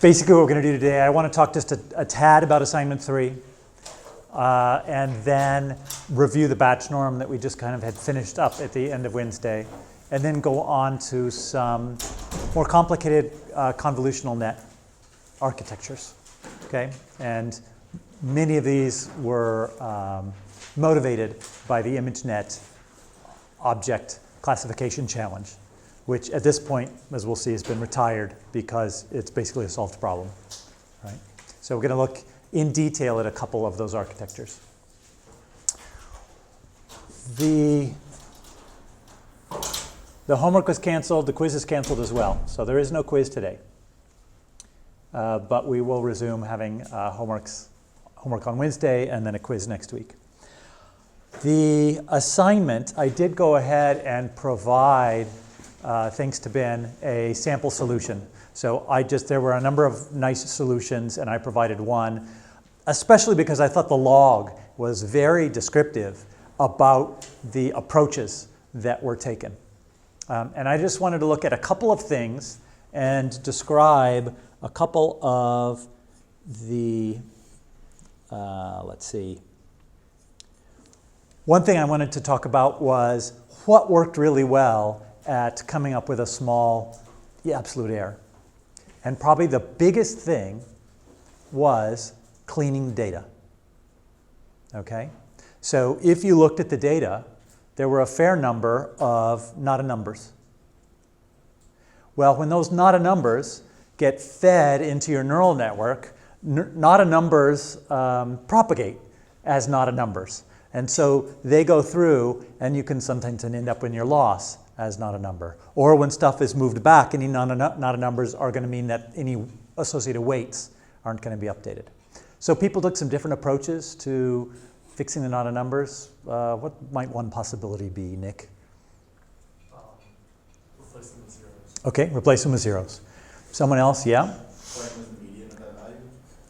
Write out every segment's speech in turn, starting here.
Basically what we're going to do today, I want to talk just a tad about assignment 3, and then review the batch norm that we just kind of had finished up at the end of Wednesday, and then go on to some more complicated convolutional net architectures. Okay, and many of these were motivated by the ImageNet object classification challenge, which at this point, as we'll see, has been retired because it's basically a solved problem. Right? So we're going to look in detail at a couple of those architectures. The homework was canceled, the quiz is canceled as well, so there is no quiz today. But we will resume having homework on Wednesday and then a quiz next week. The assignment, I did go ahead and provide, thanks to Ben, a sample solution. So there were a number of nice solutions and I provided one, especially because I thought the log was very descriptive about the approaches that were taken. And I just wanted to look at a couple of things and describe a couple of the, let's see. One thing I wanted to talk about was what worked really well at coming up with a small absolute error. And probably the biggest thing was cleaning the data. Okay? So if you looked at the data, there were a fair number of not-a numbers. Well, when those not-a numbers get fed into your neural network, not-a numbers propagate as not-a numbers. And so they go through, and you can sometimes end up in your loss as not a number. Or when stuff is moved back, any not-a numbers are going to mean that any associated weights aren't going to be updated. So people took some different approaches to fixing the not-a numbers. What might one possibility be, Nick? Replace them with zeros. Okay, replace them with zeros. Someone else, yeah?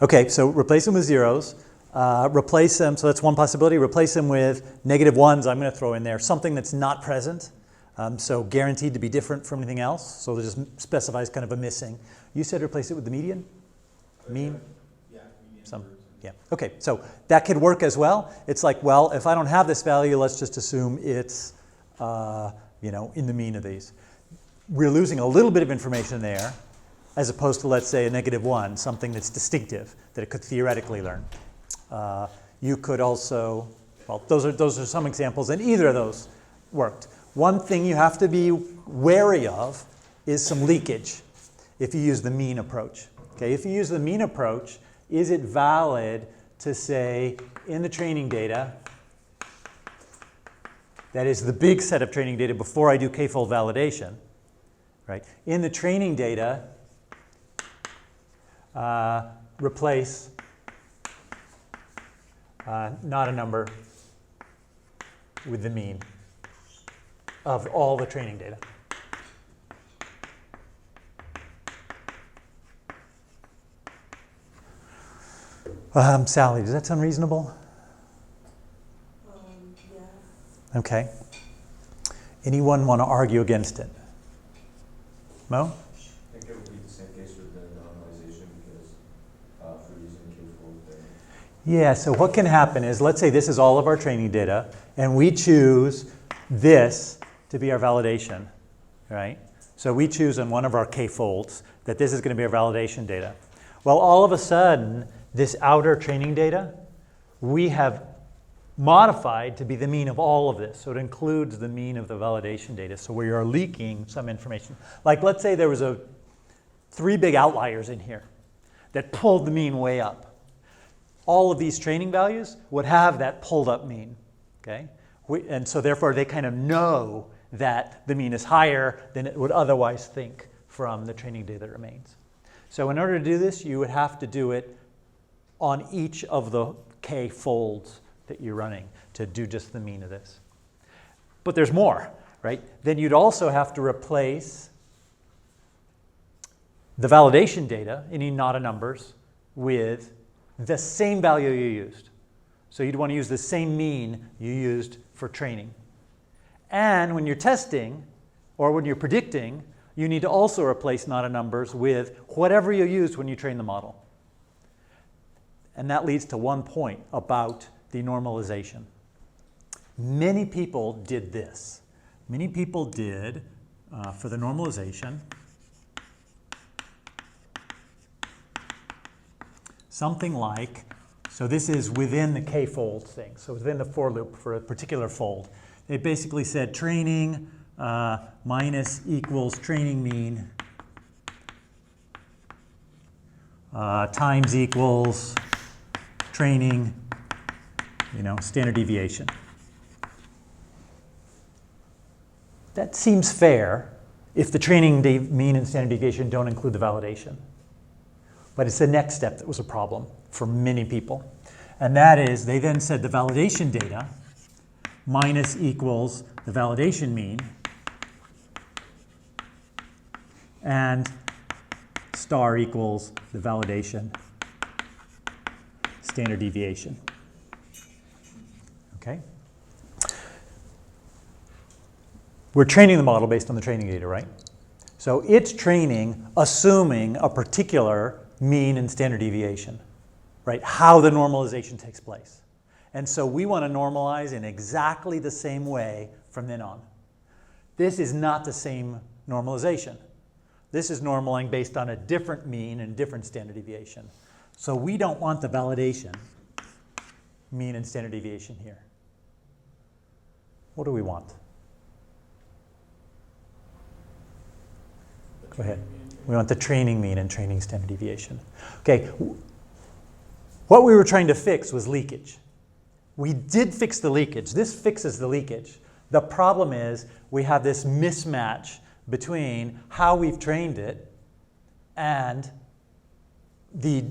Okay, so replace them with zeros. Replace them, so that's one possibility. Replace them with -1s, I'm going to throw in there. Something that's not present, so guaranteed to be different from anything else. So it just specifies kind of a missing. You said replace it with the median? Mean? Yeah, median. Yeah, okay, so that could work as well. It's like, well, if I don't have this value, let's just assume it's in the mean of these. We're losing a little bit of information there, as opposed to, let's say, a -1, something that's distinctive, that it could theoretically learn. You could also, well, those are some examples, and either of those worked. One thing you have to be wary of is some leakage if you use the mean approach. Okay, if you use the mean approach, is it valid to say in the training data, that is the big set of training data before I do k-fold validation, right? In the training data, replace not a number with the mean of all the training data. Sally, does that sound reasonable? Yeah. Okay. Anyone want to argue against it? Mo? I think it would be the same case with the normalization because for using k-fold there. Yeah, so what can happen is, let's say this is all of our training data, and we choose this to be our validation, right? So we choose on one of our k-folds that this is going to be our validation data. Well, all of a sudden, this outer training data, we have modified to be the mean of all of this. So it includes the mean of the validation data. So we are leaking some information. Like, let's say there was 3 big outliers in here that pulled the mean way up. All of these training values would have that pulled up mean, okay? And so therefore they kind of know that the mean is higher than it would otherwise think from the training data that remains. So in order to do this, you would have to do it on each of the k folds that you're running to do just the mean of this. But there's more, right? Then you'd also have to replace the validation data, any not-a numbers, with the same value you used. So you'd want to use the same mean you used for training. And when you're testing, or when you're predicting, you need to also replace not a numbers with whatever you used when you train the model. And that leads to one point about the normalization. Many people did this. Many people did, for the normalization, something like, so this is within the k-fold thing, so within the for loop for a particular fold. They basically said training minus equals training mean times equals training, standard deviation. That seems fair if the training mean and standard deviation don't include the validation. But it's the next step that was a problem for many people. And that is, they then said the validation data minus equals the validation mean and star equals the validation standard deviation. Okay? We're training the model based on the training data, right? So it's training assuming a particular mean and standard deviation, right? How the normalization takes place. And so we want to normalize in exactly the same way from then on. This is not the same normalization. This is normaling based on a different mean and different standard deviation. So we don't want the validation mean and standard deviation here. What do we want? Go ahead. We want the training mean and training standard deviation. Okay, what we were trying to fix was leakage. We did fix the leakage. This fixes the leakage. The problem is we have this mismatch between how we've trained it and the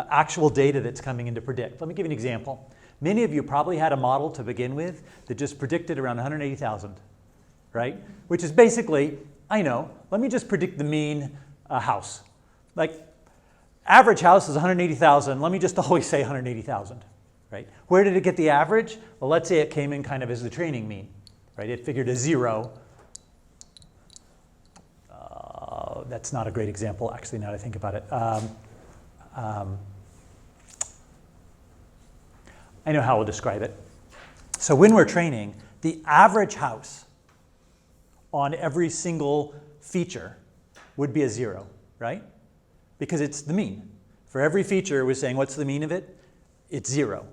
actual data that's coming in to predict. Let me give you an example. Many of you probably had a model to begin with that just predicted around 180,000, right? Which is basically, I know, let me just predict the mean house. Like, average house is 180,000. Let me just always say 180,000, right? Where did it get the average? Well, let's say it came in kind of as the training mean, right? It figured a 0. That's not a great example, actually, now that I think about it. I know how I'll describe it. So when we're training, the average house on every single feature would be a 0, right? Because it's the mean. For every feature, we're saying, what's the mean of it? It's 0,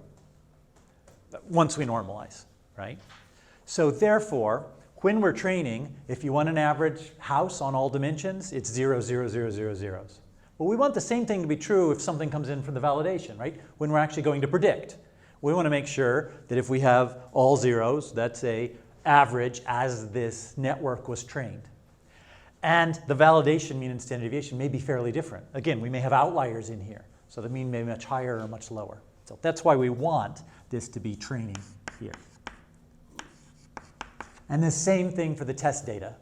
once we normalize, right? So therefore, when we're training, if you want an average house on all dimensions, it's 0, 0, 0, 0, zeros. Well, we want the same thing to be true if something comes in from the validation, right? When we're actually going to predict. We want to make sure that if we have all zeros, that's a average as this network was trained. And the validation mean and standard deviation may be fairly different. Again, we may have outliers in here. So the mean may be much higher or much lower. So that's why we want this to be training here. And the same thing for the test data.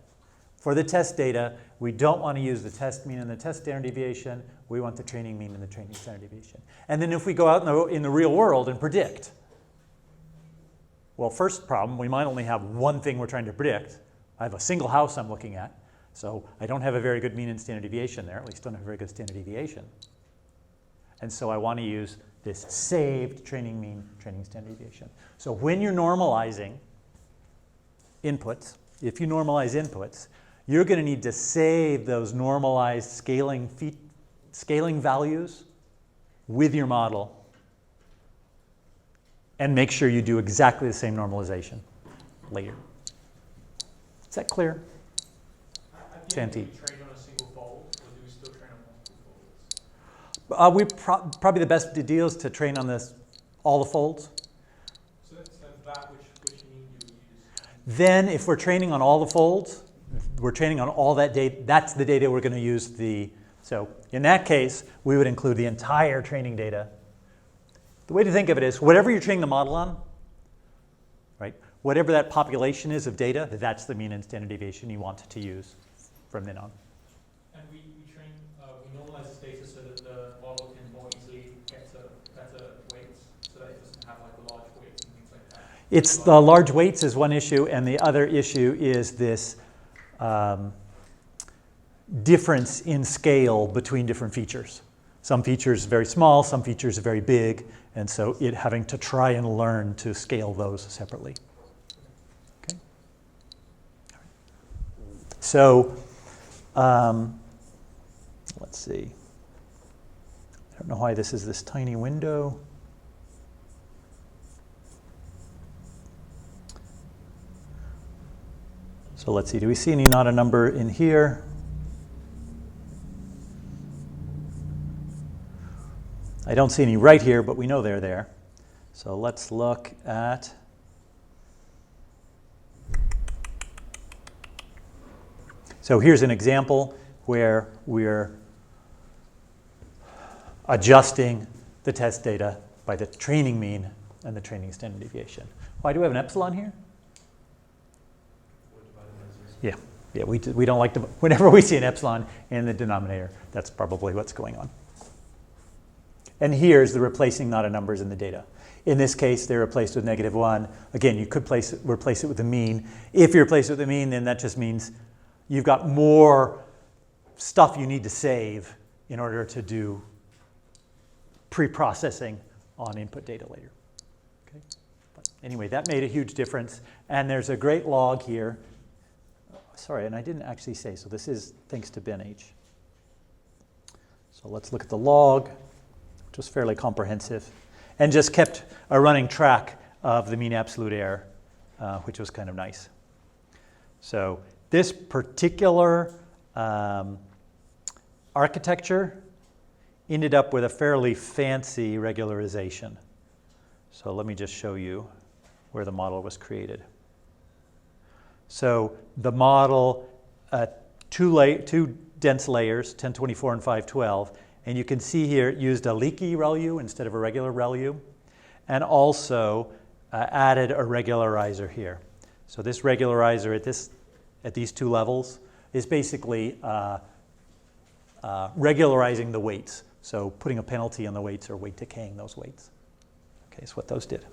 For the test data, we don't want to use the test mean and the test standard deviation. We want the training mean and the training standard deviation. And then if we go out in the real world and predict, well, first problem, we might only have one thing we're trying to predict. I have a single house I'm looking at. So I don't have a very good mean and standard deviation there, at least don't have a very good standard deviation. And so I want to use this saved training mean, training standard deviation. So when you're normalizing inputs, if you normalize inputs, you're going to need to save those normalized scaling values with your model and make sure you do exactly the same normalization later. Is that clear? Chanty. Do we train on a single fold, or do we still train on multiple folds? Probably the best deal is to train on all the folds. So that which mean you would use? Then if we're training on all the folds, we're training on all that data. That's the data we're going to use. So in that case, we would include the entire training data. The way to think of it is whatever you're training the model on, right? Whatever that population is of data, that's the mean and standard deviation you want to use from then on. And we normalize this data so that the model can more easily get to better weights, so that it doesn't have like large weights and things like that. It's the large weights is one issue, and the other issue is this difference in scale between different features. Some features very small, some features very big, and so it having to try and learn to scale those separately. Okay. So let's see. I don't know why this is this tiny window. So let's see, do we see any not a number in here? I don't see any right here, but we know they're there. So let's look at so here's an example where we're adjusting the test data by the training mean and the training standard deviation. Why do we have an epsilon here? Yeah, we don't like to, whenever we see an epsilon in the denominator, that's probably what's going on. And here's the replacing not a numbers in the data. In this case, they're replaced with -1. Again, you could replace it with the mean. If you replace it with the mean, then that just means you've got more stuff you need to save in order to do pre-processing on input data later. Okay? But anyway, that made a huge difference. And there's a great log here. Sorry, and I didn't actually say, so this is thanks to Ben H. So let's look at the log, which was fairly comprehensive, and just kept a running track of the mean absolute error, which was kind of nice. So this particular architecture ended up with a fairly fancy regularization. So let me just show you where the model was created. So the model, two dense layers, 1024 and 512, and you can see here it used a leaky ReLU instead of a regular ReLU, and also added a regularizer here. So this regularizer at these two levels is basically regularizing the weights. So putting a penalty on the weights or weight decaying those weights. Okay, so what those did.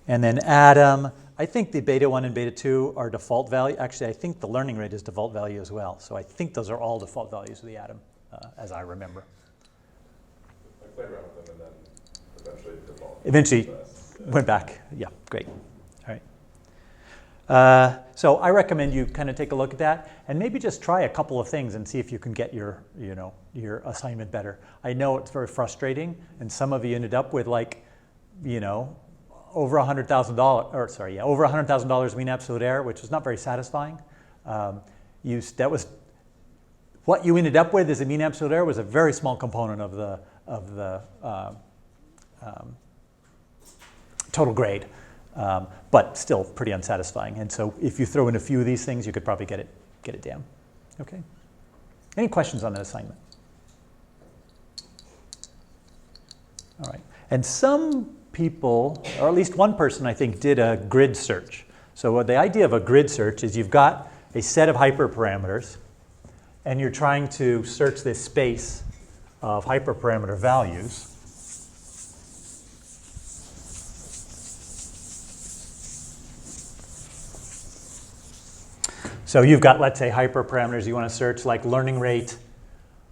And then Adam, I think the beta 1 and beta 2 are default value. Actually, I think the learning rate is default value as well. So I think those are all default values of the Adam, as I remember. I played around with them and then eventually default. Eventually went back. Yeah, great. All right. So I recommend you kind of take a look at that and maybe just try a couple of things and see if you can get your assignment better. I know it's very frustrating, and some of you ended up with over $100,000 mean absolute error, which was not very satisfying. That was what you ended up with as a mean absolute error was a very small component of the total grade, but still pretty unsatisfying. And so if you throw in a few of these things, you could probably get it down. Okay. Any questions on that assignment? All right. And some people, or at least one person I think, did a grid search. So the idea of a grid search is you've got a set of hyperparameters and you're trying to search this space of hyperparameter values. So you've got, let's say, hyperparameters you want to search, like learning rate.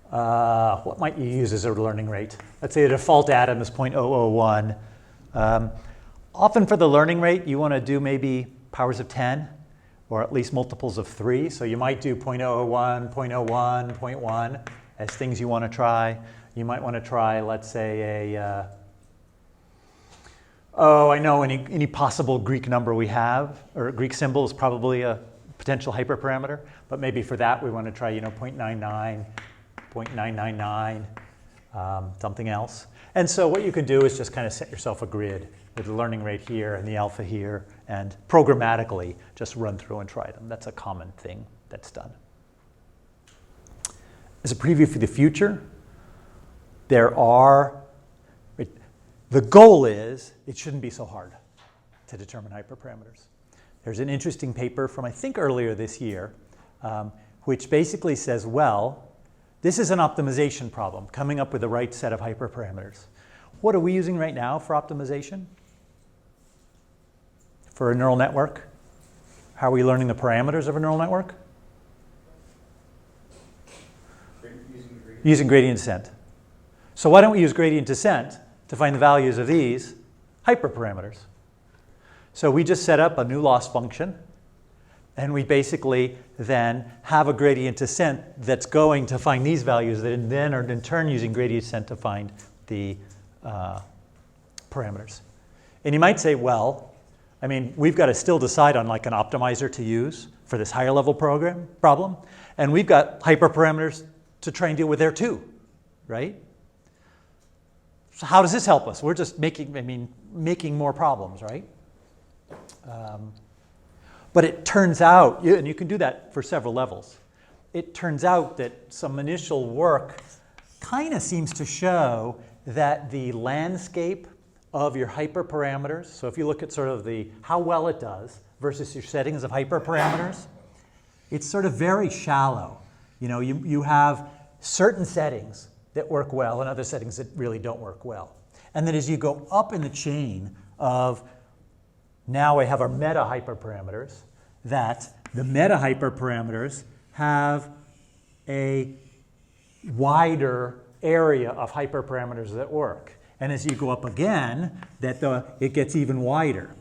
What might you use as a learning rate? Let's say the default atom is 0.001. Often for the learning rate, you want to do maybe powers of 10, or at least multiples of 3. So you might do 0.001, 0.01, 0.1 as things you want to try. You might want to try, let's say, I know any possible Greek number we have, or Greek symbol is probably a potential hyperparameter. But maybe for that, we want to try, 0.99, 0.999, something else. And so what you can do is just kind of set yourself a grid with the learning rate here and the alpha here, and programmatically just run through and try them. That's a common thing that's done. As a preview for the future, the goal is it shouldn't be so hard to determine hyperparameters. There's an interesting paper from, I think, earlier this year, which basically says, well, this is an optimization problem, coming up with the right set of hyperparameters. What are we using right now for optimization? For a neural network? How are we learning the parameters of a neural network? Using gradient descent. So why don't we use gradient descent to find the values of these hyperparameters? So we just set up a new loss function, and we basically then have a gradient descent that's going to find these values that then are in turn using gradient descent to find the parameters. And you might say, well, I mean, we've got to still decide on like an optimizer to use for this higher level problem, and we've got hyperparameters to try and deal with there too, right? So how does this help us? We're just making more problems, right? But it turns out, and you can do that for several levels, it turns out that some initial work kind of seems to show that the landscape of your hyperparameters, so if you look at sort of how well it does versus your settings of hyperparameters, it's sort of very shallow. You know, you have certain settings that work well and other settings that really don't work well. And then as you go up in the chain of, now I have our meta hyperparameters, that the meta hyperparameters have a wider area of hyperparameters that work. And as you go up again, it gets even wider,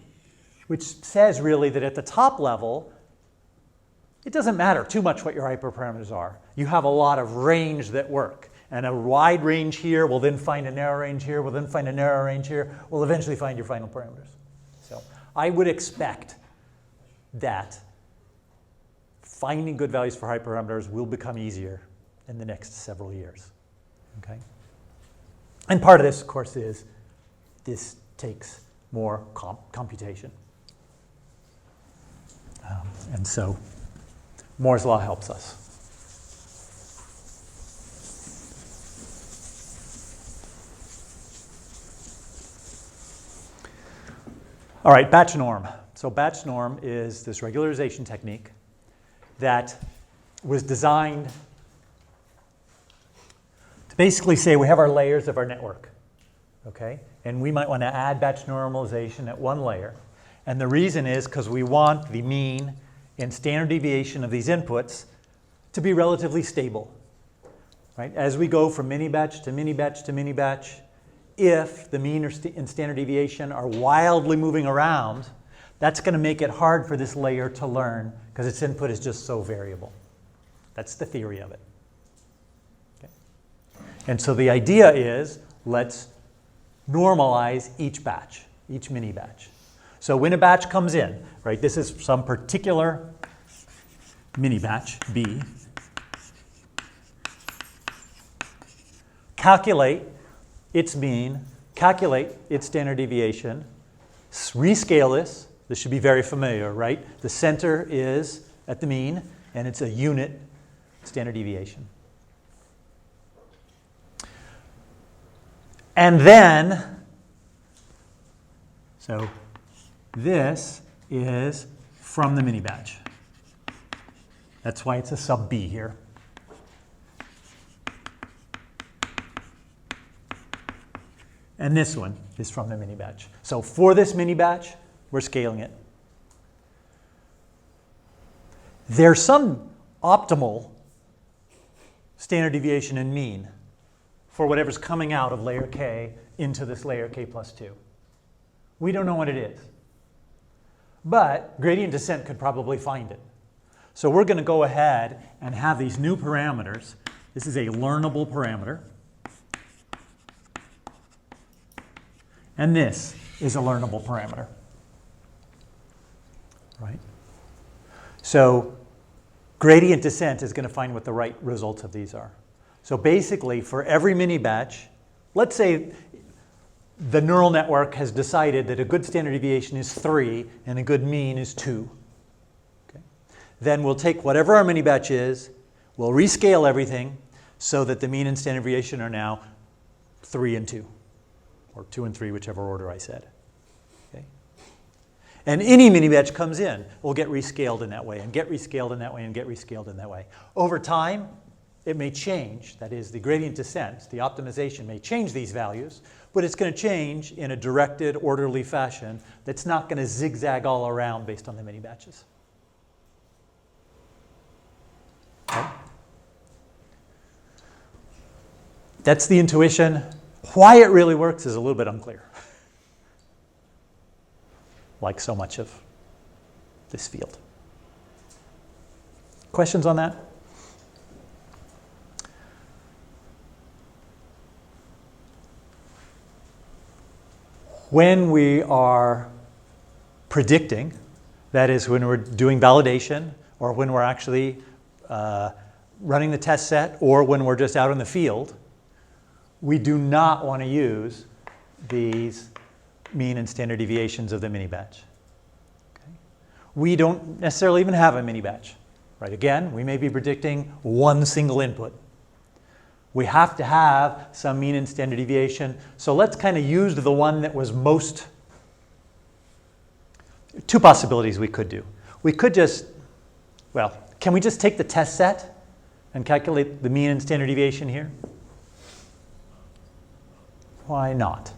which says really that at the top level, it doesn't matter too much what your hyperparameters are. You have a lot of range that work. And a wide range here will then find a narrow range here, will then find a narrow range here, will eventually find your final parameters. So I would expect that finding good values for hyperparameters will become easier in the next several years. Okay? And part of this, of course, is this takes more computation. And so Moore's law helps us. All right, batch norm. So batch norm is this regularization technique that was designed to basically say we have our layers of our network, okay? And we might want to add batch normalization at one layer. And the reason is because we want the mean and standard deviation of these inputs to be relatively stable, right? As we go from mini batch to mini batch to mini batch, if the mean and standard deviation are wildly moving around, that's going to make it hard for this layer to learn because its input is just so variable. That's the theory of it. Okay. And so the idea is, let's normalize each batch, each mini batch. So when a batch comes in, right, this is some particular mini batch, B, calculate its mean, calculate its standard deviation, rescale this. This should be very familiar, right? The center is at the mean, and it's a unit standard deviation. And then, so this is from the mini batch. That's why it's a sub B here. And this one is from the mini batch. So for this mini batch, we're scaling it. There's some optimal standard deviation and mean for whatever's coming out of layer K into this layer K plus 2. We don't know what it is. But gradient descent could probably find it. So we're going to go ahead and have these new parameters. This is a learnable parameter. And this is a learnable parameter. Right? So gradient descent is going to find what the right results of these are. So basically, for every mini batch, let's say the neural network has decided that a good standard deviation is 3 and a good mean is 2. Okay? Then we'll take whatever our mini batch is, we'll rescale everything so that the mean and standard deviation are now 3 and 2. Or 2 and 3, whichever order I said. Okay? And any mini batch comes in will get rescaled in that way, and get rescaled in that way, and get rescaled in that way. Over time, it may change. That is, the gradient descent, the optimization may change these values, but it's going to change in a directed, orderly fashion that's not going to zigzag all around based on the mini batches. That's the intuition. Why it really works is a little bit unclear. Like so much of this field. Questions on that? When we are predicting, that is when we're doing validation, or when we're actually running the test set, or when we're just out in the field, we do not want to use these mean and standard deviations of the mini-batch. Okay? We don't necessarily even have a mini-batch. Right? Again, we may be predicting one single input. We have to have some mean and standard deviation. So let's kind of use the one that was most. Two possibilities we could do. We could just, well, can we just take the test set and calculate the mean and standard deviation here? Why not?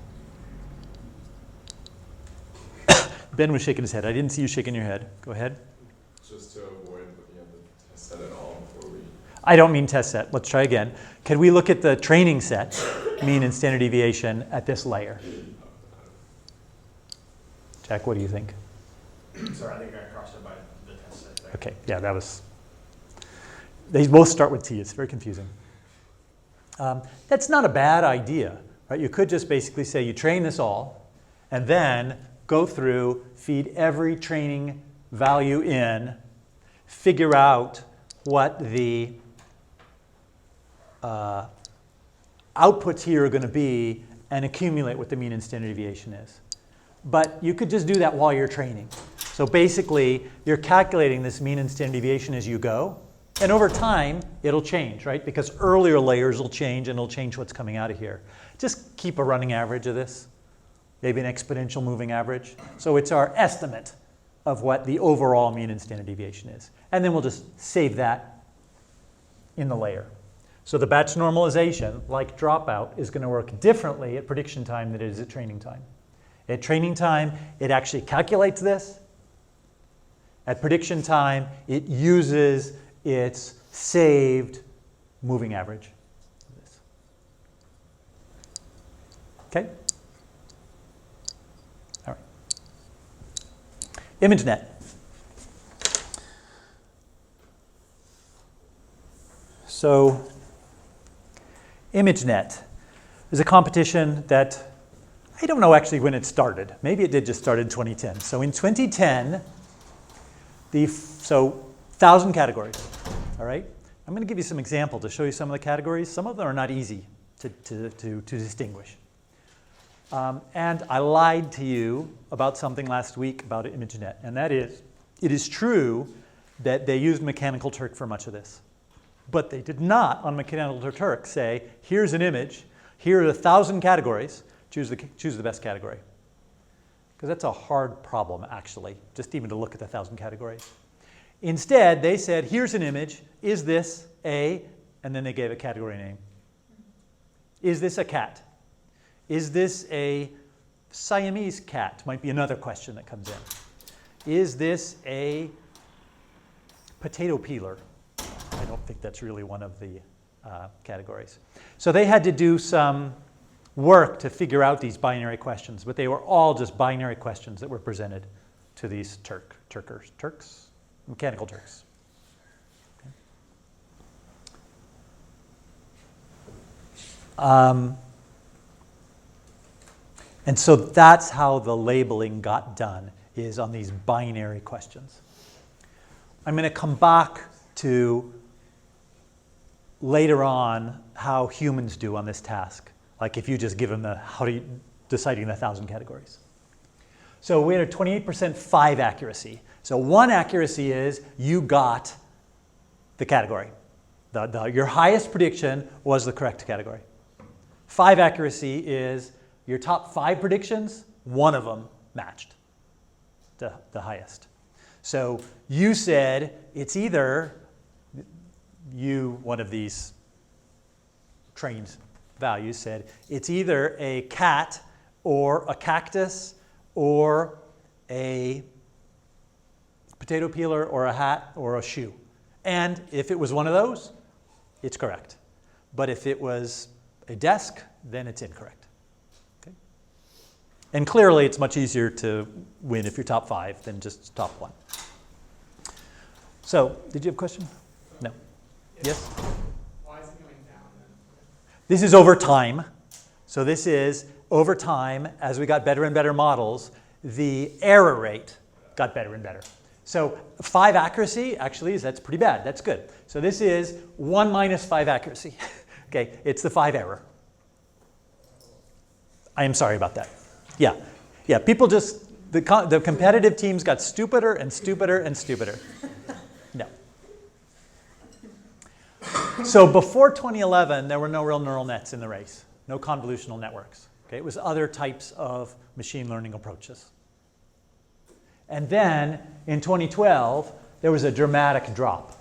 Ben was shaking his head. I didn't see you shaking your head. Go ahead. Just to avoid looking at the test set at all before we... I don't mean test set. Let's try again. Can we look at the training set, mean and standard deviation, at this layer? Jack, what do you think? Sorry, I think I crossed it by the test set there. Okay, yeah, that was... They both start with T. It's very confusing. That's not a bad idea, right? You could just basically say you train this all, and then go through, feed every training value in, figure out what the outputs here are going to be, and accumulate what the mean and standard deviation is. But you could just do that while you're training. So basically, you're calculating this mean and standard deviation as you go, and over time, it'll change, right? Because earlier layers will change, and it'll change what's coming out of here. Just keep a running average of this, maybe an exponential moving average. So it's our estimate of what the overall mean and standard deviation is. And then we'll just save that in the layer. So the batch normalization, like dropout, is going to work differently at prediction time than it is at training time. At training time, it actually calculates this. At prediction time, it uses its saved moving average. Okay? All right. ImageNet. So ImageNet is a competition that I don't know actually when it started. Maybe it did just start in 2010. So in 2010, 1,000 categories. All right? I'm going to give you some examples to show you some of the categories. Some of them are not easy to distinguish. And I lied to you about something last week about ImageNet, and that is, it is true that they used Mechanical Turk for much of this. But they did not, on Mechanical Turk, say, here's an image, here are 1,000 categories, choose the best category. Because that's a hard problem, actually, just even to look at the 1,000 categories. Instead, they said, here's an image, is this a, and then they gave a category name. Is this a cat? Is this a Siamese cat? Might be another question that comes in. Is this a potato peeler? I don't think that's really one of the categories. So they had to do some work to figure out these binary questions, but they were all just binary questions that were presented to these Turks, Mechanical Turks. Okay. And so that's how the labeling got done, is on these binary questions. I'm going to come back to later on how humans do on this task. Like if you just give them deciding the 1,000 categories. So we had a 28% 5 accuracy. So 1 accuracy is you got the category. Your highest prediction was the correct category. 5 accuracy is your top 5 predictions, 1 of them matched the highest. So you said it's either one of these trained values said it's either a cat or a cactus or a potato peeler or a hat or a shoe. And if it was one of those, it's correct. But if it was a desk, then it's incorrect. Okay? And clearly, it's much easier to win if you're top 5 than just top 1. So, did you have a question? No. Yes? Why is it going down then? This is over time. So this is over time, as we got better and better models, the error rate got better and better. So 5 accuracy, actually, that's pretty bad. That's good. So this is 1 minus 5 accuracy. Okay, it's the 5 error. I am sorry about that. Yeah, yeah. People just, the competitive teams got stupider and stupider and stupider. No. So before 2011, there were no real neural nets in the race, no convolutional networks. Okay, it was other types of machine learning approaches. And then in 2012, there was a dramatic drop.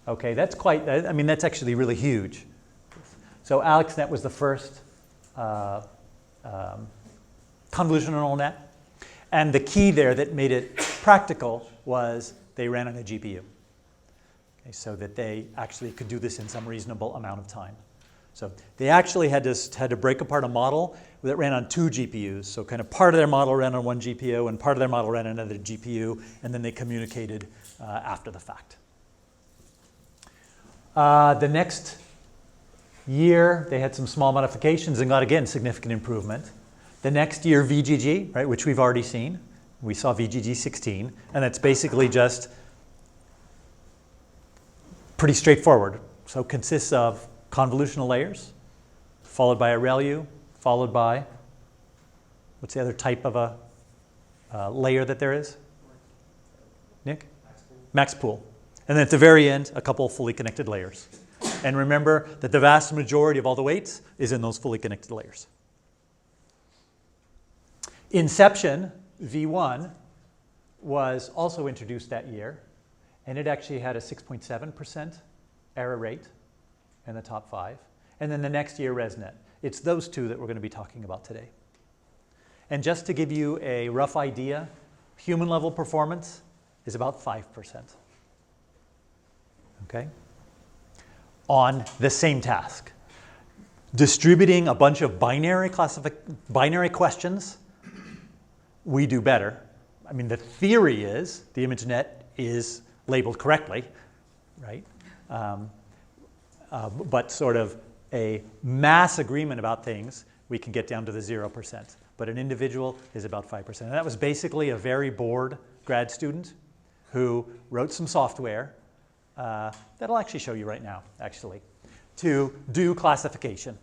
Okay, that's quite, I mean, that's actually really huge. So AlexNet was the first convolutional neural net. And the key there that made it practical was they ran on a GPU. Okay, so that they actually could do this in some reasonable amount of time. So they actually had to break apart a model that ran on 2 GPUs. So kind of part of their model ran on 1 GPU and part of their model ran on another GPU, and then they communicated after the fact. The next year, they had some small modifications and got, again, significant improvement. The next year, VGG, right, which we've already seen. We saw VGG 16, and that's basically just pretty straightforward. So it consists of convolutional layers, followed by a ReLU, followed by, what's the other type of a layer that there is? Nick? Max pool. And then at the very end, a couple of fully connected layers. And remember that the vast majority of all the weights is in those fully connected layers. Inception, V1, was also introduced that year. And it actually had a 6.7% error rate in the top 5. And then the next year, ResNet. It's those 2 that we're going to be talking about today. And just to give you a rough idea, human level performance is about 5%. Okay? On the same task. Distributing a bunch of binary questions, we do better. I mean, the theory is the ImageNet is labeled correctly, right? But sort of a mass agreement about things, we can get down to the 0%. But an individual is about 5%. And that was basically a very bored grad student who wrote some software that I'll actually show you right now, actually, to do classification.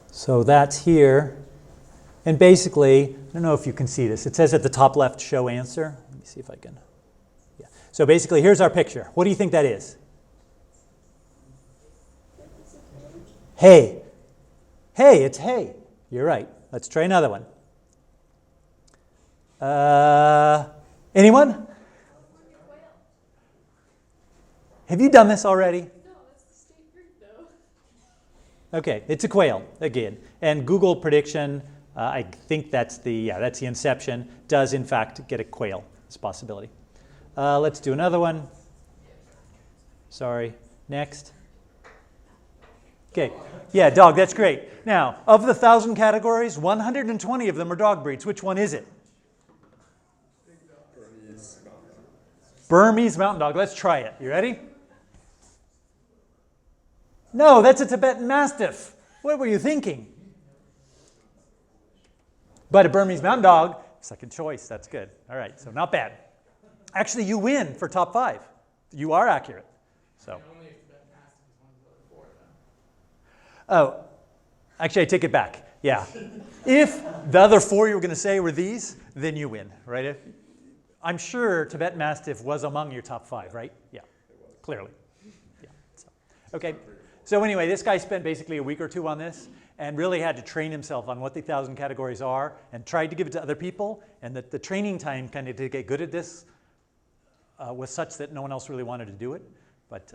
So that's here. And basically, I don't know if you can see this. It says at the top left, show answer. Let me see if I can. Yeah. So basically, here's our picture. What do you think that is? Hey. Hey, it's hay. You're right. Let's try another one. Anyone? Have you done this already? No, that's the state fruit, though. Okay, it's a quail, again. And Google prediction, I think that's the Inception, does in fact get a quail. It's a possibility. Let's do another one. Sorry. Next. Okay. Yeah, dog, that's great. Now, of the 1,000 categories, 120 of them are dog breeds. Which one is it? Burmese mountain dog. Let's try it. You ready? No, that's a Tibetan Mastiff. What were you thinking? But a Burmese mountain dog, second choice. That's good. All right, so not bad. Actually, you win for top 5. You are accurate. So. Only if that master is one of the 4 then. Oh, actually, I take it back. Yeah. If the other 4 you were going to say were these, then you win, right? I'm sure Tibetan Mastiff was among your top 5, right? Yeah, clearly. Yeah. So, okay. So anyway, this guy spent basically a week or 2 on this and really had to train himself on what the 1,000 categories are and tried to give it to other people. And that the training time kind of to get good at this was such that no one else really wanted to do it. But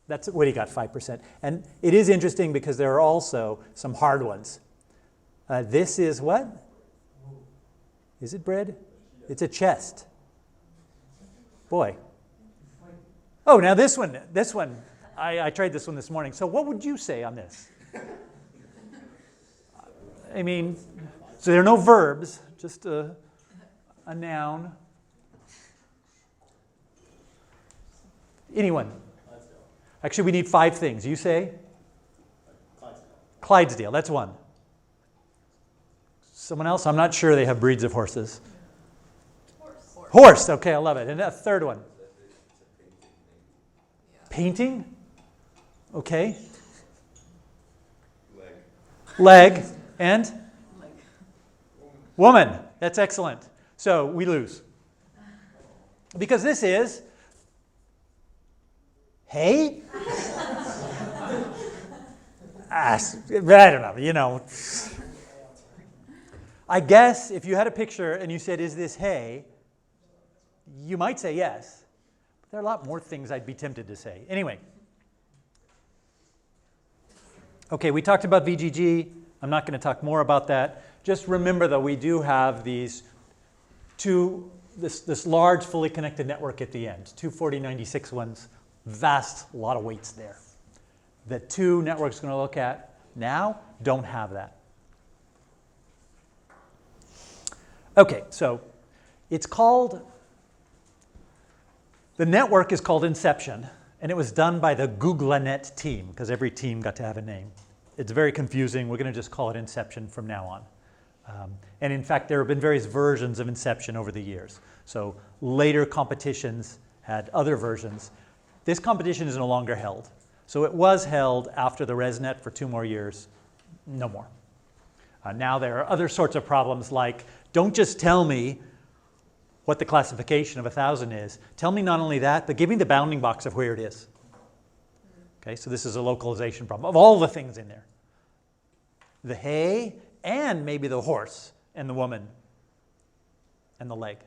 that's what he got, 5%. And it is interesting because there are also some hard ones. This is what? Is it bread? It's a chest. Boy. Oh, now this one. I tried this one this morning. So what would you say on this? I mean, so there are no verbs, just a noun. Anyone? Actually, we need 5 things. You say? Clydesdale. That's one. Someone else? I'm not sure they have breeds of horses. Horse. Okay, I love it. And a third one. Painting. Okay. Leg. And? Woman. That's excellent. So we lose. Because this is hay? I don't know, you know. I guess if you had a picture and you said, is this hay? You might say yes. But there are a lot more things I'd be tempted to say. Anyway. Okay, we talked about VGG. I'm not going to talk more about that. Just remember, though, we do have these this large fully connected network at the end. 2 4096 ones. Vast lot of weights there. The 2 networks we're going to look at now don't have that. Okay, so it's called, the network is called Inception, and it was done by the GoogleNet team, because every team got to have a name. It's very confusing. We're going to just call it Inception from now on. And in fact, there have been various versions of Inception over the years. So later competitions had other versions. This competition is no longer held. So it was held after the ResNet for 2 more years. No more. Now there are other sorts of problems like, don't just tell me what the classification of 1,000 is. Tell me not only that, but give me the bounding box of where it is. Okay, so this is a localization problem of all the things in there. The hay and maybe the horse and the woman and the leg.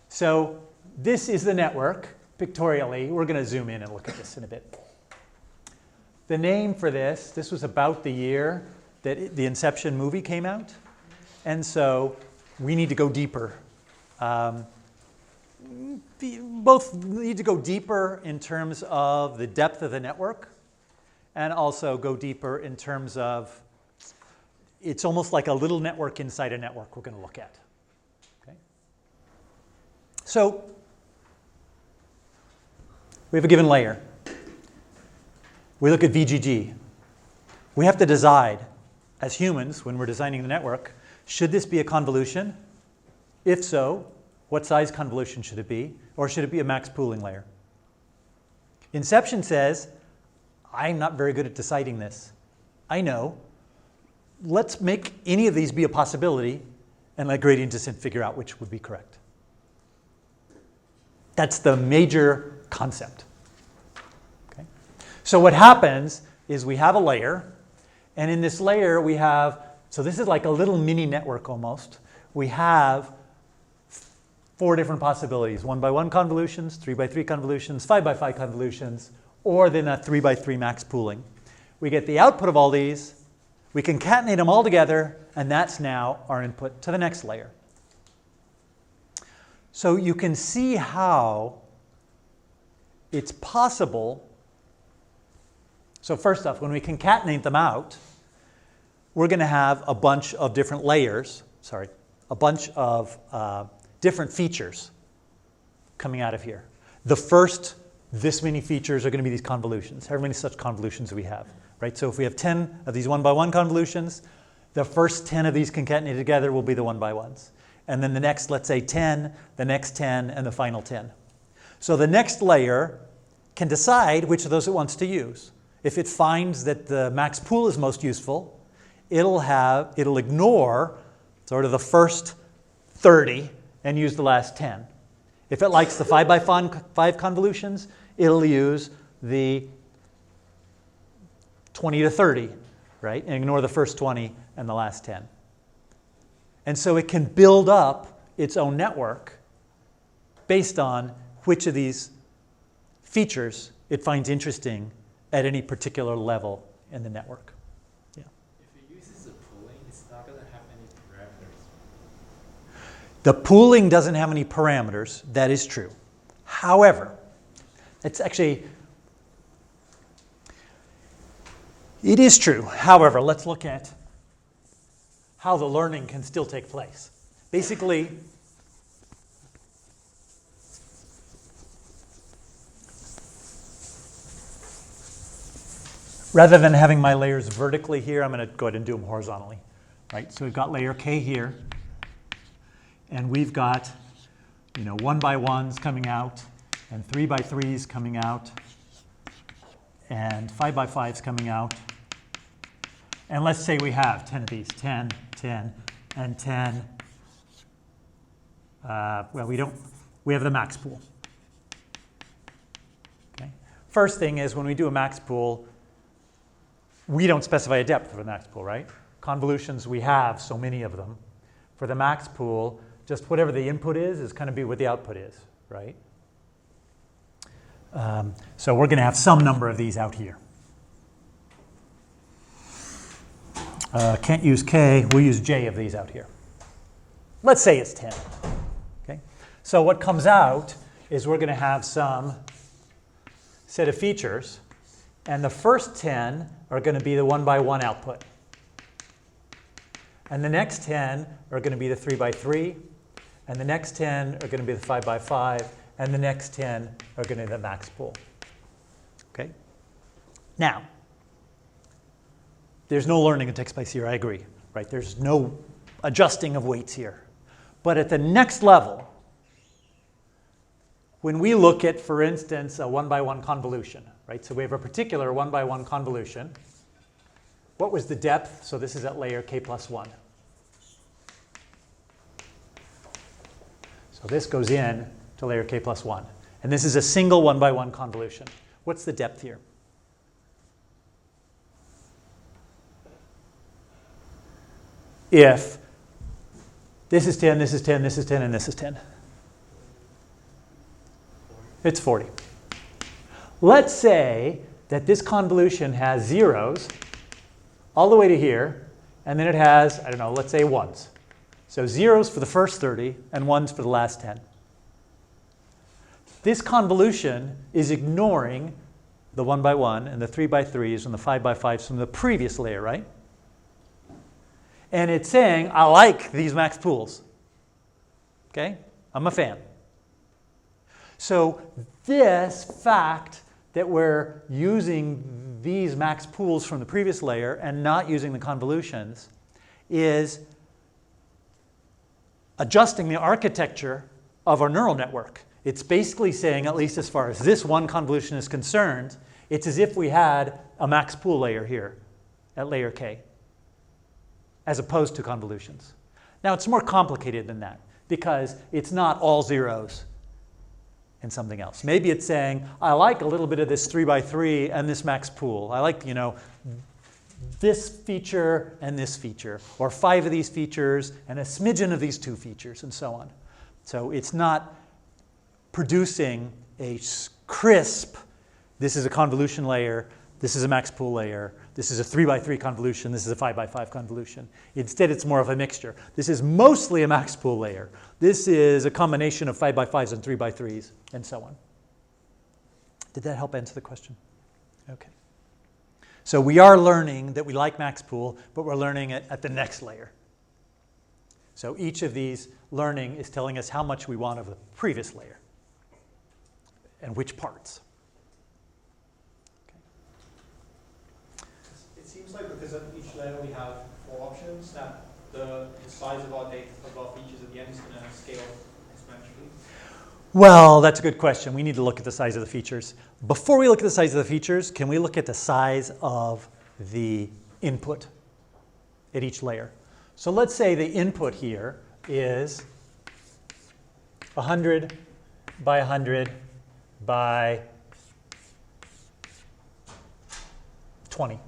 So this is the network pictorially. We're going to zoom in and look at this in a bit. The name for this was about the year that the Inception movie came out. And so we need to go deeper. Both need to go deeper in terms of the depth of the network and also go deeper in terms of, it's almost like a little network inside a network we're going to look at. Okay? So we have a given layer. We look at VGG. We have to decide, as humans, when we're designing the network, should this be a convolution? If so, what size convolution should it be? Or should it be a max pooling layer? Inception says, I'm not very good at deciding this. I know. Let's make any of these be a possibility and let gradient descent figure out which would be correct. That's the major concept. Okay? So what happens is we have a layer, and in this layer we have, so this is like a little mini network almost. We have 4 different possibilities, 1x1 convolutions, 3x3 convolutions, 5x5 convolutions, or then a 3x3 max pooling. We get the output of all these, we concatenate them all together, and that's now our input to the next layer. So you can see how it's possible. So first off, when we concatenate them out, we're going to have a bunch of different layers, a bunch of different features coming out of here. The first, this many features are going to be these convolutions, however many such convolutions we have. Right? So if we have 10 of these 1x1 convolutions, the first 10 of these concatenated together will be the 1x1s. And then the next, let's say 10, the next 10, and the final 10. So the next layer can decide which of those it wants to use. If it finds that the max pool is most useful, it'll ignore sort of the first 30 and use the last 10. If it likes the 5x5 convolutions, it'll use the 20 to 30, right? And ignore the first 20 and the last 10. And so it can build up its own network based on which of these features it finds interesting at any particular level in the network. Yeah. The pooling doesn't have any parameters. That is true. However, it's actually, it is true. However, let's look at how the learning can still take place. Basically, rather than having my layers vertically here, I'm going to go ahead and do them horizontally. Right? So we've got layer K here, and we've got 1 by 1s coming out, and 3 by 3s coming out, and 5 by 5s coming out. And let's say we have 10 of these, 10, 10, and 10. Well, we have the max pool. Okay. First thing is when we do a max pool, we don't specify a depth for the max pool, right? Convolutions, we have so many of them. For the max pool, just whatever the input is going to be what the output is, right? So we're going to have some number of these out here. Can't use K, we'll use J of these out here. Let's say it's 10. Okay? So what comes out is we're going to have some set of features, and the first 10 are going to be the 1 by 1 output. And the next 10 are going to be the 3 by 3, and the next 10 are going to be the 5 by 5, and the next 10 are going to be the max pool. Okay? Now, there's no learning that takes place here, I agree. Right? There's no adjusting of weights here. But at the next level, when we look at, for instance, a 1 by 1 convolution, right? So we have a particular 1 by 1 convolution. What was the depth? So this is at layer K plus 1. So this goes in to layer K plus 1. And this is a single 1 by 1 convolution. What's the depth here? If this is 10, this is 10, this is 10, and this is 10. It's 40. Let's say that this convolution has zeros all the way to here, and then it has, I don't know, let's say ones. So zeros for the first 30 and ones for the last 10. This convolution is ignoring the 1 by 1 and the 3 by 3s and the 5 by 5s from the previous layer, right? And it's saying, I like these max pools. Okay? I'm a fan. So this fact that we're using these max pools from the previous layer and not using the convolutions is adjusting the architecture of our neural network. It's basically saying, at least as far as this one convolution is concerned, it's as if we had a max pool layer here at layer K, as opposed to convolutions. Now, it's more complicated than that, because it's not all zeros and something else. Maybe it's saying, I like a little bit of this 3 by 3 and this max pool. I like, this feature and this feature, or 5 of these features and a smidgen of these 2 features, and so on. So it's not producing a crisp, this is a convolution layer, this is a max pool layer, this is a 3 by 3 convolution, this is a 5 by 5 convolution. Instead, it's more of a mixture. This is mostly a max pool layer. This is a combination of 5 by 5s and 3 by 3s, and so on. Did that help answer the question? Okay. So we are learning that we like max pool, but we're learning it at the next layer. So each of these learning is telling us how much we want of the previous layer and which parts. It seems like because at each layer we have 4 options, that the size of our data of our features at the end is going to scale exponentially. Well, that's a good question. We need to look at the size of the features. Before we look at the size of the features, can we look at the size of the input at each layer? So let's say the input here is 100 by 100 by 20.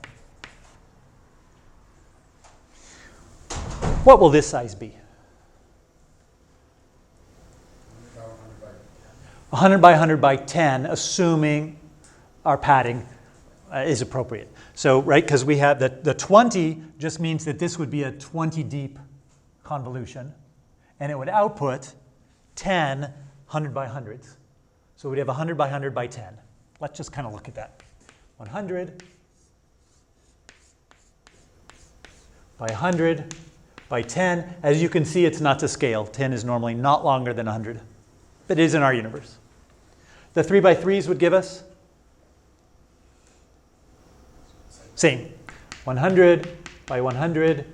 What will this size be? 100 by 100 by 10, assuming our padding is appropriate. So, right, because we have the 20 just means that this would be a 20 deep convolution. and it would output 10 100 by 100s. So we'd have 100 by 100 by 10. Let's just kind of look at that. 100 by 100 by 10. As you can see, it's not to scale. 10 is normally not longer than 100, but it is in our universe. The 3 by 3s would give us same, 100 by 100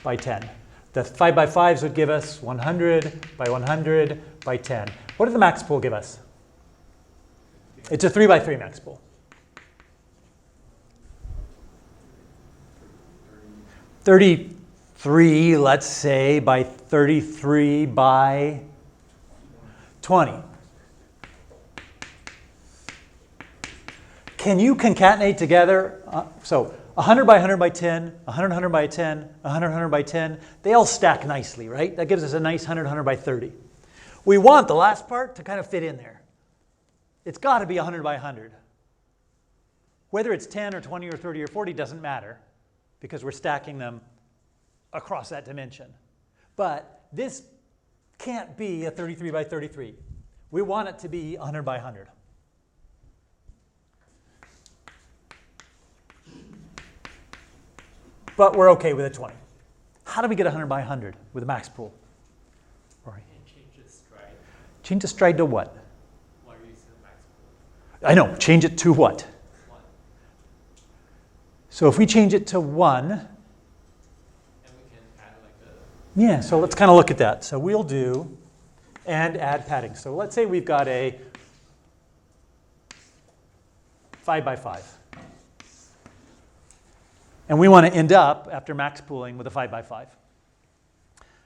by 10. The 5 by 5s would give us 100 by 100 by 10. What did the max pool give us? It's a 3 by 3 max pool. 33, let's say, by 33 by 20. Can you concatenate together? So 100 by 100 by 10, 100, 100 by 10, 100, 100 by 10, they all stack nicely, right? That gives us a nice 100, 100 by 30. We want the last part to kind of fit in there. It's got to be 100 by 100. Whether it's 10 or 20 or 30 or 40 doesn't matter because we're stacking them across that dimension. But this can't be a 33 by 33. We want it to be 100 by 100. But we're okay with a 20. How do we get 100 by 100 with a max pool? Rory. Change the stride. Change the stride to what? While you're using the max pool. I know, change it to what? 1. So if we change it to 1, And we can add like a... yeah, so let's kind of look at that. So we'll do and add padding. So let's say we've got a 5 by 5. And we want to end up, after max pooling, with a 5 by 5.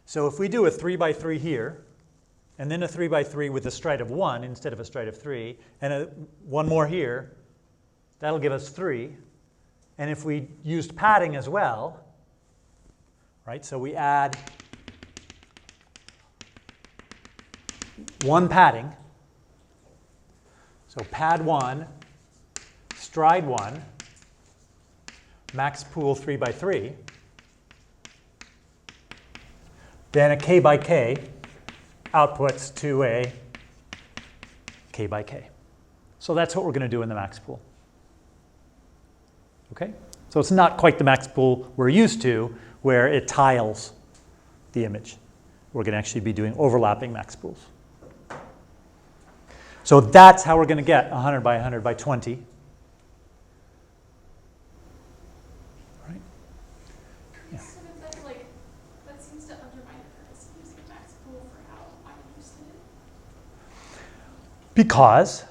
So if we do a 3 by 3 here, and then a 3 by 3 with a stride of 1 instead of a stride of 3, and one more here, that'll give us 3. And if we used padding as well, right, so we add 1 padding. So pad 1, stride 1, max pool 3 by 3, then a k by k outputs to a k by k. So that's what we're going to do in the max pool. Okay? So it's not quite the max pool we're used to, where it tiles the image. We're going to actually be doing overlapping max pools. So that's how we're going to get 100 by 100 by 20. So that, like, that seems to undermine the purpose of using a max pool for how I understood it. Because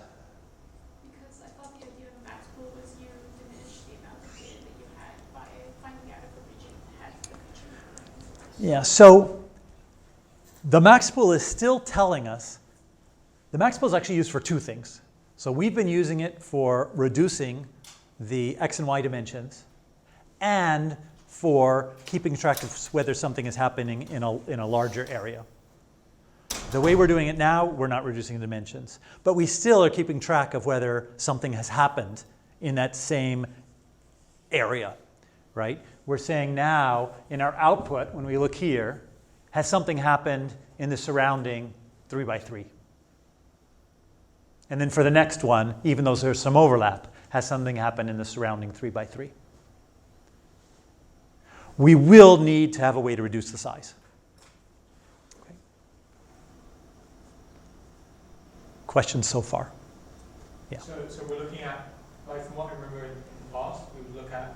Because I thought the idea of a max pool was you diminish the amount of data that you had by finding out if the region had the region. yeah, so the max pool is still telling us, the max pool is actually used for 2 things. So we've been using it for reducing the x and y dimensions and for keeping track of whether something is happening in a larger area. The way we're doing it now, we're not reducing the dimensions, but we still are keeping track of whether something has happened in that same area, right? We're saying now in our output, when we look here, has something happened in the surrounding 3 by 3? And then for the next one, even though there's some overlap, has something happened in the surrounding 3 by 3? We will need to have a way to reduce the size. Okay. Questions so far? Yeah. So we're looking at, like from what I remember in the past, we would look at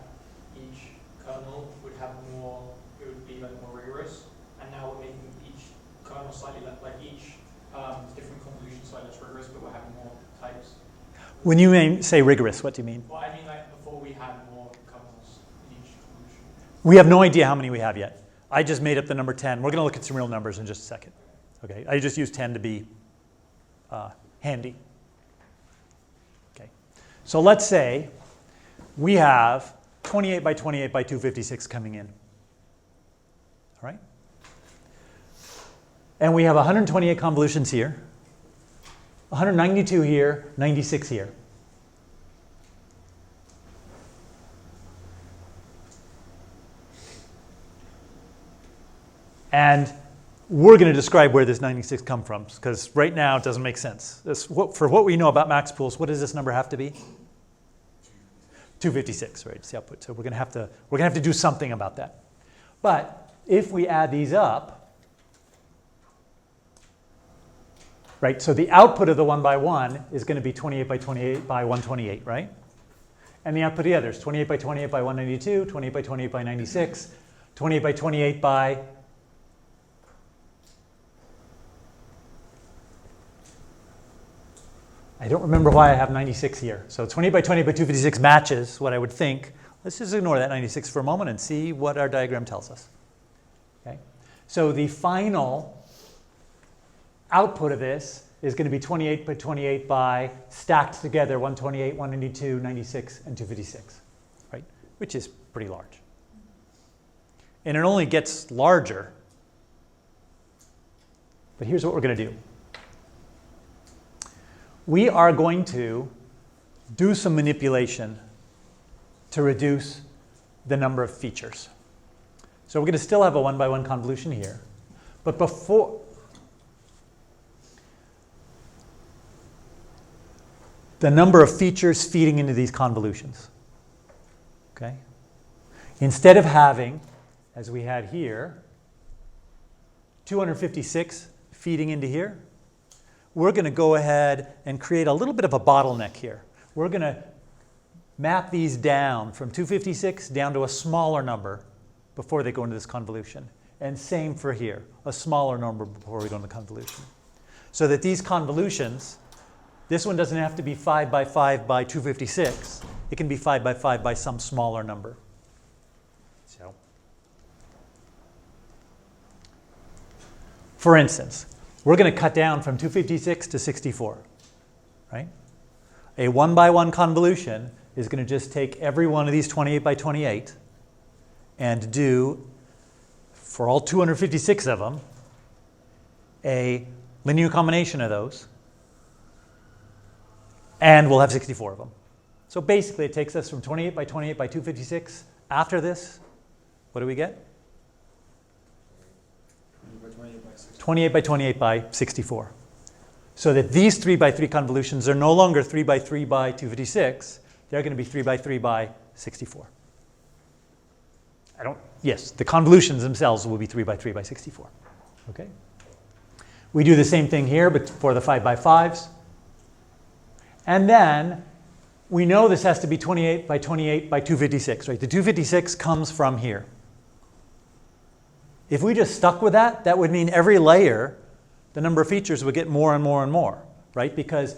each kernel would have more, it would be like more rigorous, and now we're making each kernel slightly less, like each different convolution slightly less rigorous, but we're having more types. When you say rigorous, what do you mean? Well, I mean like before we had more kernels in each convolution. We have no idea how many we have yet. I just made up the number 10. We're going to look at some real numbers in just a second. Okay, I just used 10 to be handy. Okay, so let's say we have 28 by 28 by 256 coming in. All right? And we have 128 convolutions here, 192 here, 96 here. And we're going to describe where this 96 come from, because right now it doesn't make sense. For what we know about max pools, what does this number have to be? 256, right? It's the output. So we're going to have to do something about that. But if we add these up, right? So the output of the 1 by 1 is going to be 28 by 28 by 128, right? And the output of the others, 28 by 28 by 192, 28 by 28 by 96, 28 by 28 by I don't remember why I have 96 here. So 28 by 28 by 256 matches what I would think. Let's just ignore that 96 for a moment and see what our diagram tells us. Okay? So the final output of this is going to be 28 by 28 by stacked together 128, 192, 96, and 256, right? Which is pretty large. And it only gets larger. But here's what we're going to do. We are going to do some manipulation to reduce the number of features. So we're going to still have a 1 by 1 convolution here. But before the number of features feeding into these convolutions. Okay? Instead of having, as we had here, 256 feeding into here, we're going to go ahead and create a little bit of a bottleneck here. We're going to map these down from 256 down to a smaller number before they go into this convolution. And same for here, a smaller number before we go into the convolution. So that these convolutions, this one doesn't have to be 5 by 5 by 256. It can be 5 by 5 by some smaller number. So, for instance, we're going to cut down from 256 to 64, right? A 1 by 1 convolution is going to just take every one of these 28 by 28 and do, for all 256 of them, a linear combination of those, and we'll have 64 of them. So basically it takes us from 28 by 28 by 256. After this, what do we get? 28 by 28 by 64. So that these 3 by 3 convolutions are no longer 3 by 3 by 256. They're going to be 3 by 3 by 64. Yes, the convolutions themselves will be 3 by 3 by 64. Okay? We do the same thing here, but for the 5 by 5s. And then we know this has to be 28 by 28 by 256, right? The 256 comes from here. If we just stuck with that, that would mean every layer, the number of features would get more and more and more, right? Because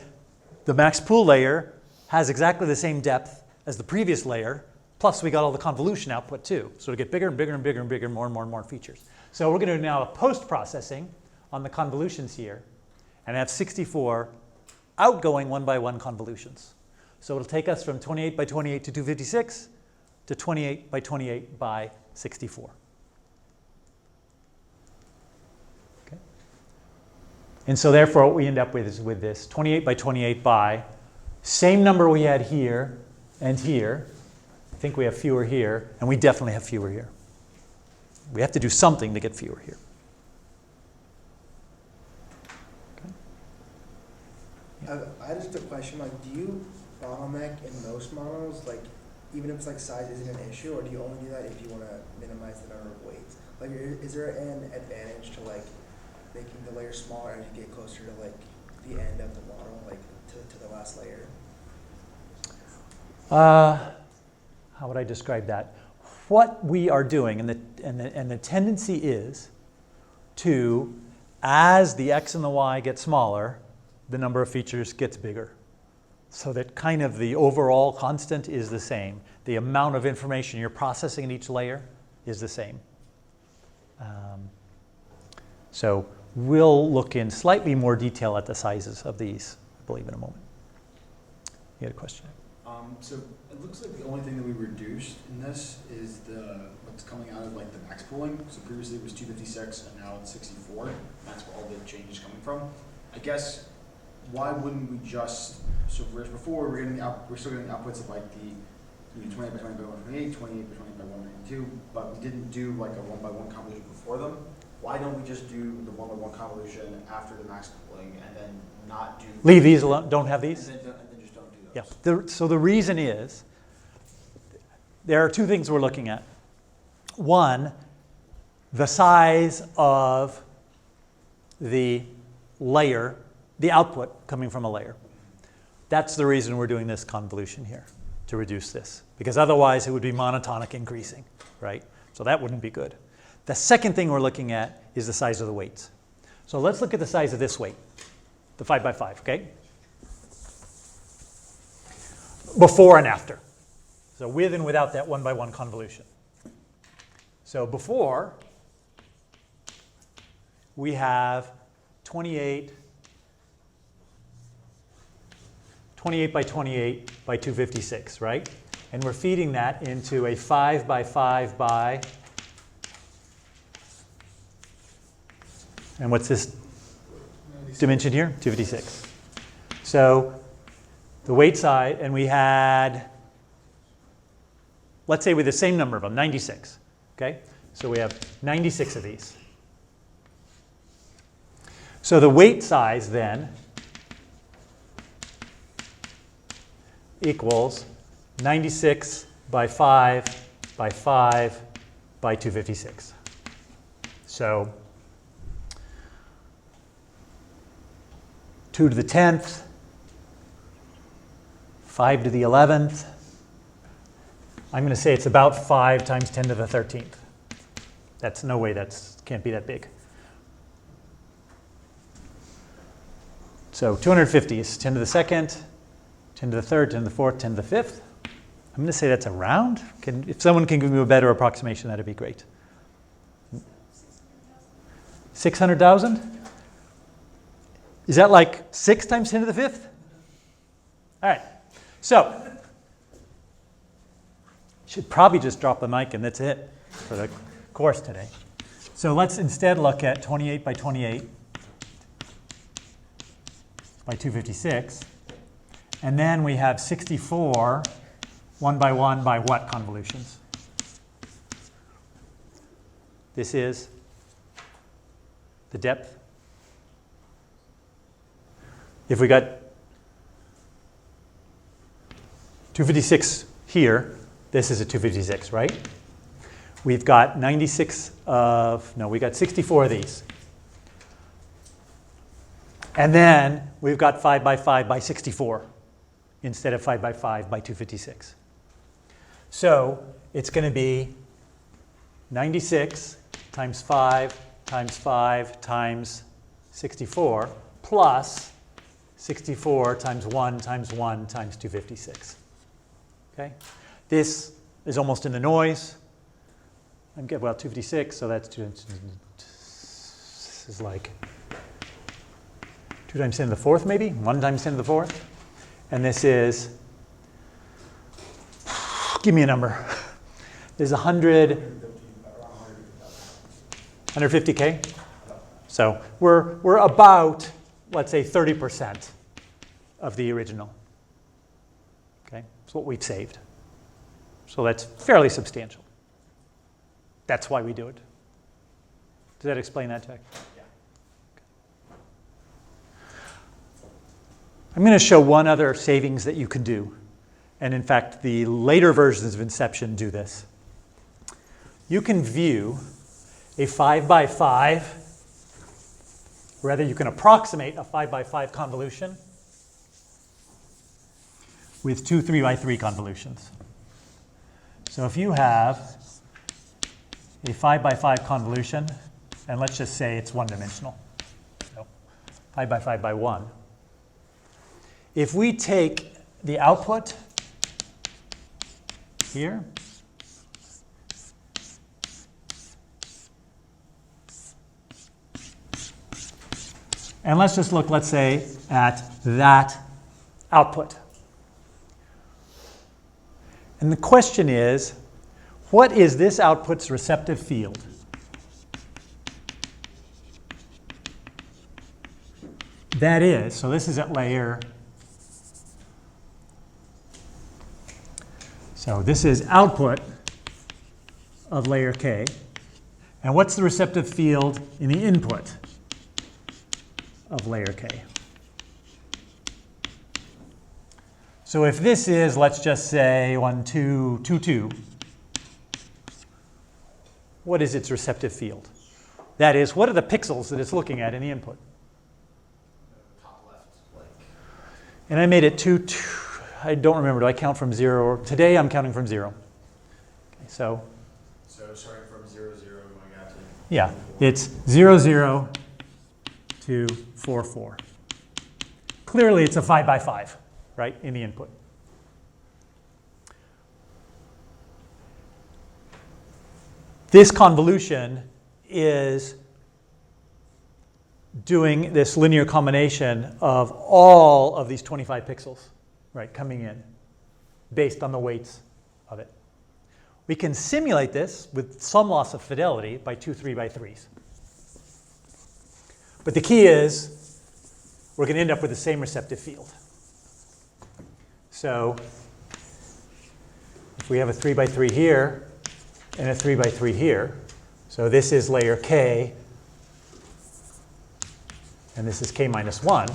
the max pool layer has exactly the same depth as the previous layer, plus we got all the convolution output too. So it'll get bigger and bigger and bigger and bigger, more and more and more features. So we're going to do now a post-processing on the convolutions here and have 64 outgoing 1 by 1 convolutions. So it'll take us from 28 by 28 to 256 to 28 by 28 by 64. Okay. And so therefore what we end up with is with this 28 by 28 by same number we had here and here. I think we have fewer here, and we definitely have fewer here. We have to do something to get fewer here. I had just a question, like, do you bottleneck in most models, like, even if it's like size isn't an issue, or do you only do that if you want to minimize the number of weights? Like, is there an advantage to like making the layer smaller as you get closer to like the end of the model, like to the last layer? How would I describe that? What we are doing, and the tendency is to, as the x and the y get smaller, the number of features gets bigger. So that kind of the overall constant is the same. The amount of information you're processing in each layer is the same. So we'll look in slightly more detail at the sizes of these, I believe, in a moment. You had a question? So it looks like the only thing that we reduced in this is what's coming out of like the max pooling. So previously it was 256 and now it's 64. That's where all the change is coming from. I guess why wouldn't we just, so whereas before we're still getting the outputs of like the 28 by 20 by 128, 28 by 20 by 192, but we didn't do like a 1 by 1 convolution before them. why don't we just do the 1x1 convolution after the max pooling and then not do? Leave these alone, don't have these? And then just don't do Yeah, those. so the reason is, there are two things we're looking at. One, the size of the layer, the output coming from a layer. That's the reason we're doing this convolution here, to reduce this. Because otherwise it would be monotonic increasing, right? So that wouldn't be good. The second thing we're looking at is the size of the weights. So let's look at the size of this weight, the 5x5, okay? Before and after. So with and without that 1x1 convolution. So before, we have 28 by 28 by 256, right? And we're feeding that into a 5x5 by, and what's this dimension here? 256. So the weight side, and we had, let's say with the same number of them, 96, okay? So we have 96 of these. So the weight size then equals 96 by 5 by 5 by 256. So 2 to the 10th, 5 to the 11th. I'm going to say it's about 5 times 10 to the 13th. That's no way, that's can't be that big. So 250 is 10 to the 2nd, 10 to the 3rd, 10 to the 4th, 10 to the 5th. I'm going to say that's around. If someone can give me a better approximation, that'd be great. 600,000? Is that like 6 times 10 to the 5th? All right. So, should probably just drop the mic and that's it for the course today. So let's instead look at 28 by 28 by 256. And then we have 64 1x1 by what convolutions? This is the depth. If we got 256 here, this is a 256, right? We've got 96 of, no, we got 64 of these. And then we've got 5 by 5 by 64 instead of 5 by 5 by 256. So it's going to be 96 times 5 times 5 times 64 plus 64 times 1 times 1 times 256. Okay? This is almost in the noise. I'm getting, well, 256, so that's this is like 2 times 10 to the 4th, maybe? 1 times 10 to the 4th. And this is, give me a number. There's 150K? So we're about, let's say, 30% of the original. Okay, that's what we've saved. So that's fairly substantial. That's why we do it. Does that explain that, Jack? Yeah. I'm going to show one other savings that you can do. And in fact, the later versions of Inception do this. You can view a 5 by 5, rather you can approximate a 5 by 5 convolution with 2 3 by 3 convolutions. So if you have a 5 by 5 convolution, and let's just say it's one-dimensional, so 5 by 5 by 1. If we take the output here, and let's just look, let's say, at that output. And the question is, what is this output's receptive field? That is, so this is at layer, so this is output of layer K, And what's the receptive field in the input of layer K? So if this is, let's just say 1, 2, 2, 2, what is its receptive field? That is, what are the pixels that it's looking at in the input? Top left, like. And I made it 2, 2. I don't remember. Do I count from 0? Today I'm counting from 0. Okay, so starting from 0, 0, going out to. yeah, it's 0, 0 to 4, 4. Clearly it's a 5 by 5, right, in the input. This convolution is doing this linear combination of all of these 25 pixels, right, coming in based on the weights of it. We can simulate this with some loss of fidelity by 2 3x3s. But the key is we're going to end up with the same receptive field. So if we have a 3x3 here and a 3x3 here, so this is layer K, and this is K minus 1.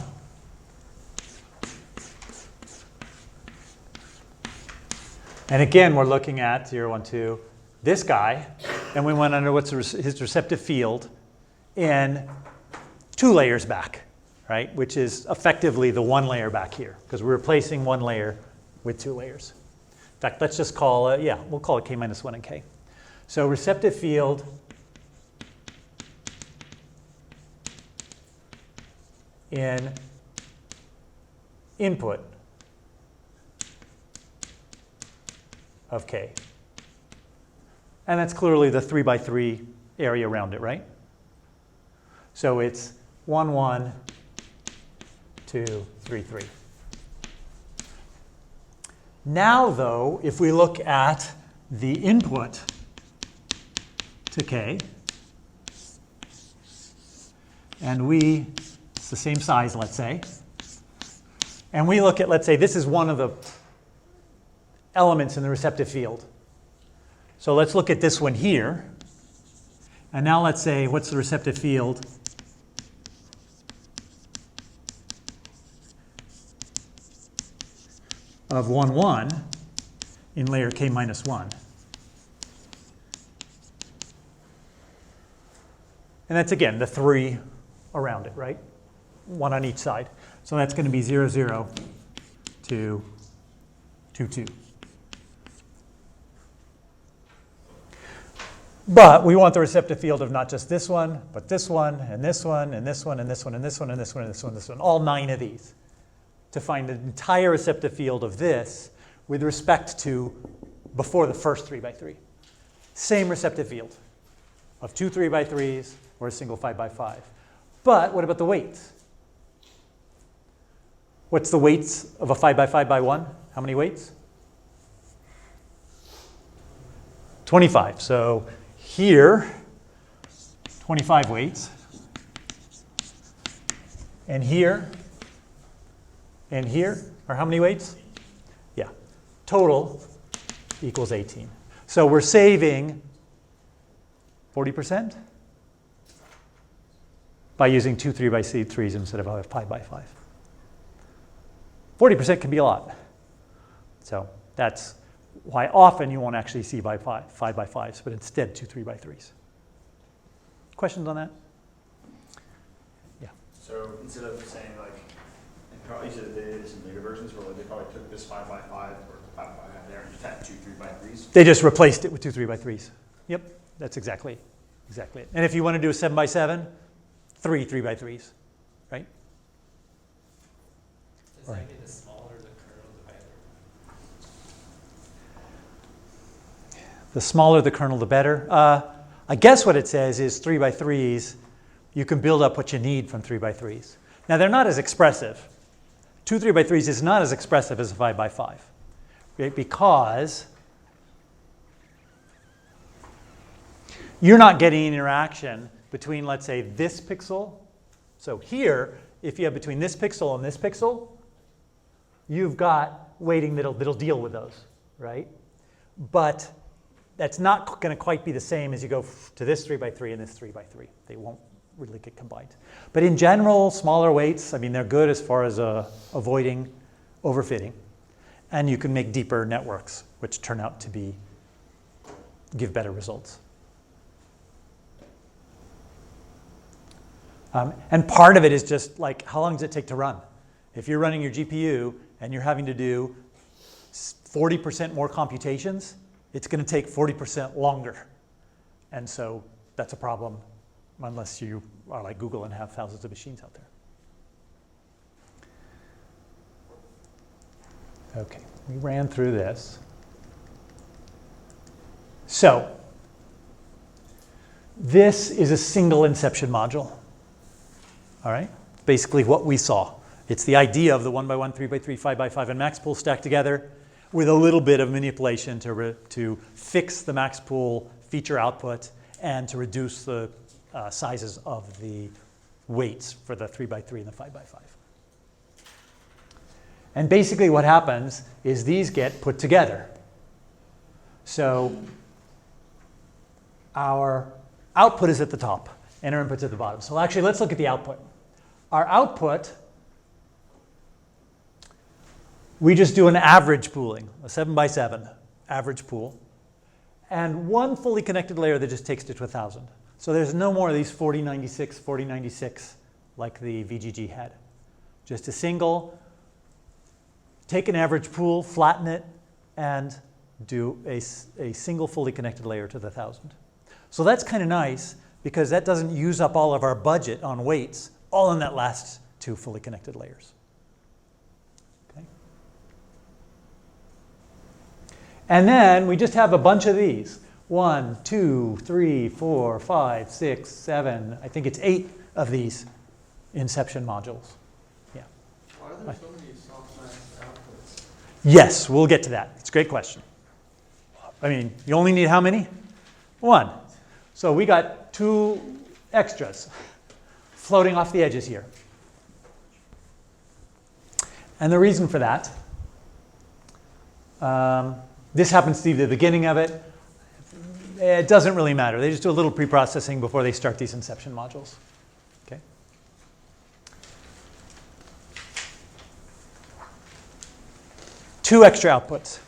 And again, we're looking at 0, 1, 2, this guy, and we want to know what's his receptive field in 2 layers back, right? Which is effectively the 1 layer back here, because we're replacing 1 layer with 2 layers. In fact, let's just call it, we'll call it K minus 1 and K. So receptive field in input of K. And that's clearly the 3x3 area around it, right? So it's 1, 1, 2, 3, 3. Now, though, if we look at the input to K, and it's the same size, let's say, and we look at, let's say, this is one of the elements in the receptive field. So let's look at this one here. And now let's say, what's the receptive field of 1, 1 in layer K minus 1? And that's, again, the 3 around it, right? 1 on each side. So that's going to be 0, 0 to 2, 2. But we want the receptive field of not just this one, but this one, and this one, and this one, and this one, and this one, and this one, and this one, and this one, all 9 of these, to find the entire receptive field of this with respect to before the first 3x3. Same receptive field of 2 3x3s or a single 5x5. But what about the weights? What's the weights of a 5x5 by 1? How many weights? 25. So here, 25 weights. And here are how many weights? Yeah. Total equals 18. So we're saving 40% by using 2 3x3s instead of a 5x5. 40% can be a lot. So that's why often you won't actually see 5x5s, but instead 2 3x3s. Questions on that? Yeah. So instead of saying like, and probably you said they did this in later versions where like they probably took this 5x5 or 5x5 there and just had 2 3x3s. They just replaced it with 2 3x3s. Yep, that's exactly it. And if you want to do a 7x7, 3 3x3s, right? Does that mean the smaller the kernel, the better? The smaller the kernel, the better. I guess what it says is 3x3s, you can build up what you need from 3x3s. Now, they're not as expressive. 2 3x3s is not as expressive as a 5x5, right? Because you're not getting an interaction between, let's say, this pixel. So here, if you have between this pixel and this pixel, you've got weighting that'll deal with those, right? But that's not going to quite be the same as you go to this 3x3 and this 3x3. They won't really get combined. But in general, smaller weights, I mean, they're good as far as avoiding overfitting. And you can make deeper networks, which turn out to give better results. And part of it is just like, how long does it take to run? If you're running your GPU and you're having to do 40% more computations, it's going to take 40% longer. And so that's a problem unless you are like Google and have thousands of machines out there. Okay, we ran through this. So this is a single Inception module. All right, basically what we saw. It's the idea of the 1x1, 3x3, 5x5, and max pool stacked together with a little bit of manipulation to fix the max pool feature output and to reduce the sizes of the weights for the 3x3 and the 5x5. And basically what happens is these get put together. So our output is at the top and our input's at the bottom. So actually, let's look at the output. Our output, we just do an average pooling, a 7x7 average pool, and one fully connected layer that just takes it to 1,000. So there's no more of these 4096, 4096 like the VGG had. Just a single, take an average pool, flatten it, and do a single fully connected layer to the 1,000. So that's kind of nice because that doesn't use up all of our budget on weights, all in that last two fully connected layers. Okay. And then we just have a bunch of these. 1, 2, 3, 4, 5, 6, 7, I think it's 8 of these Inception modules. Yeah. Why are there so many softmax outputs? Yes, we'll get to that. It's a great question. I mean, you only need how many? 1. So we got 2 extras floating off the edges here. And the reason for that, this happens to be the beginning of it. It doesn't really matter. They just do a little pre-processing before they start these Inception modules. Okay. 2 extra outputs.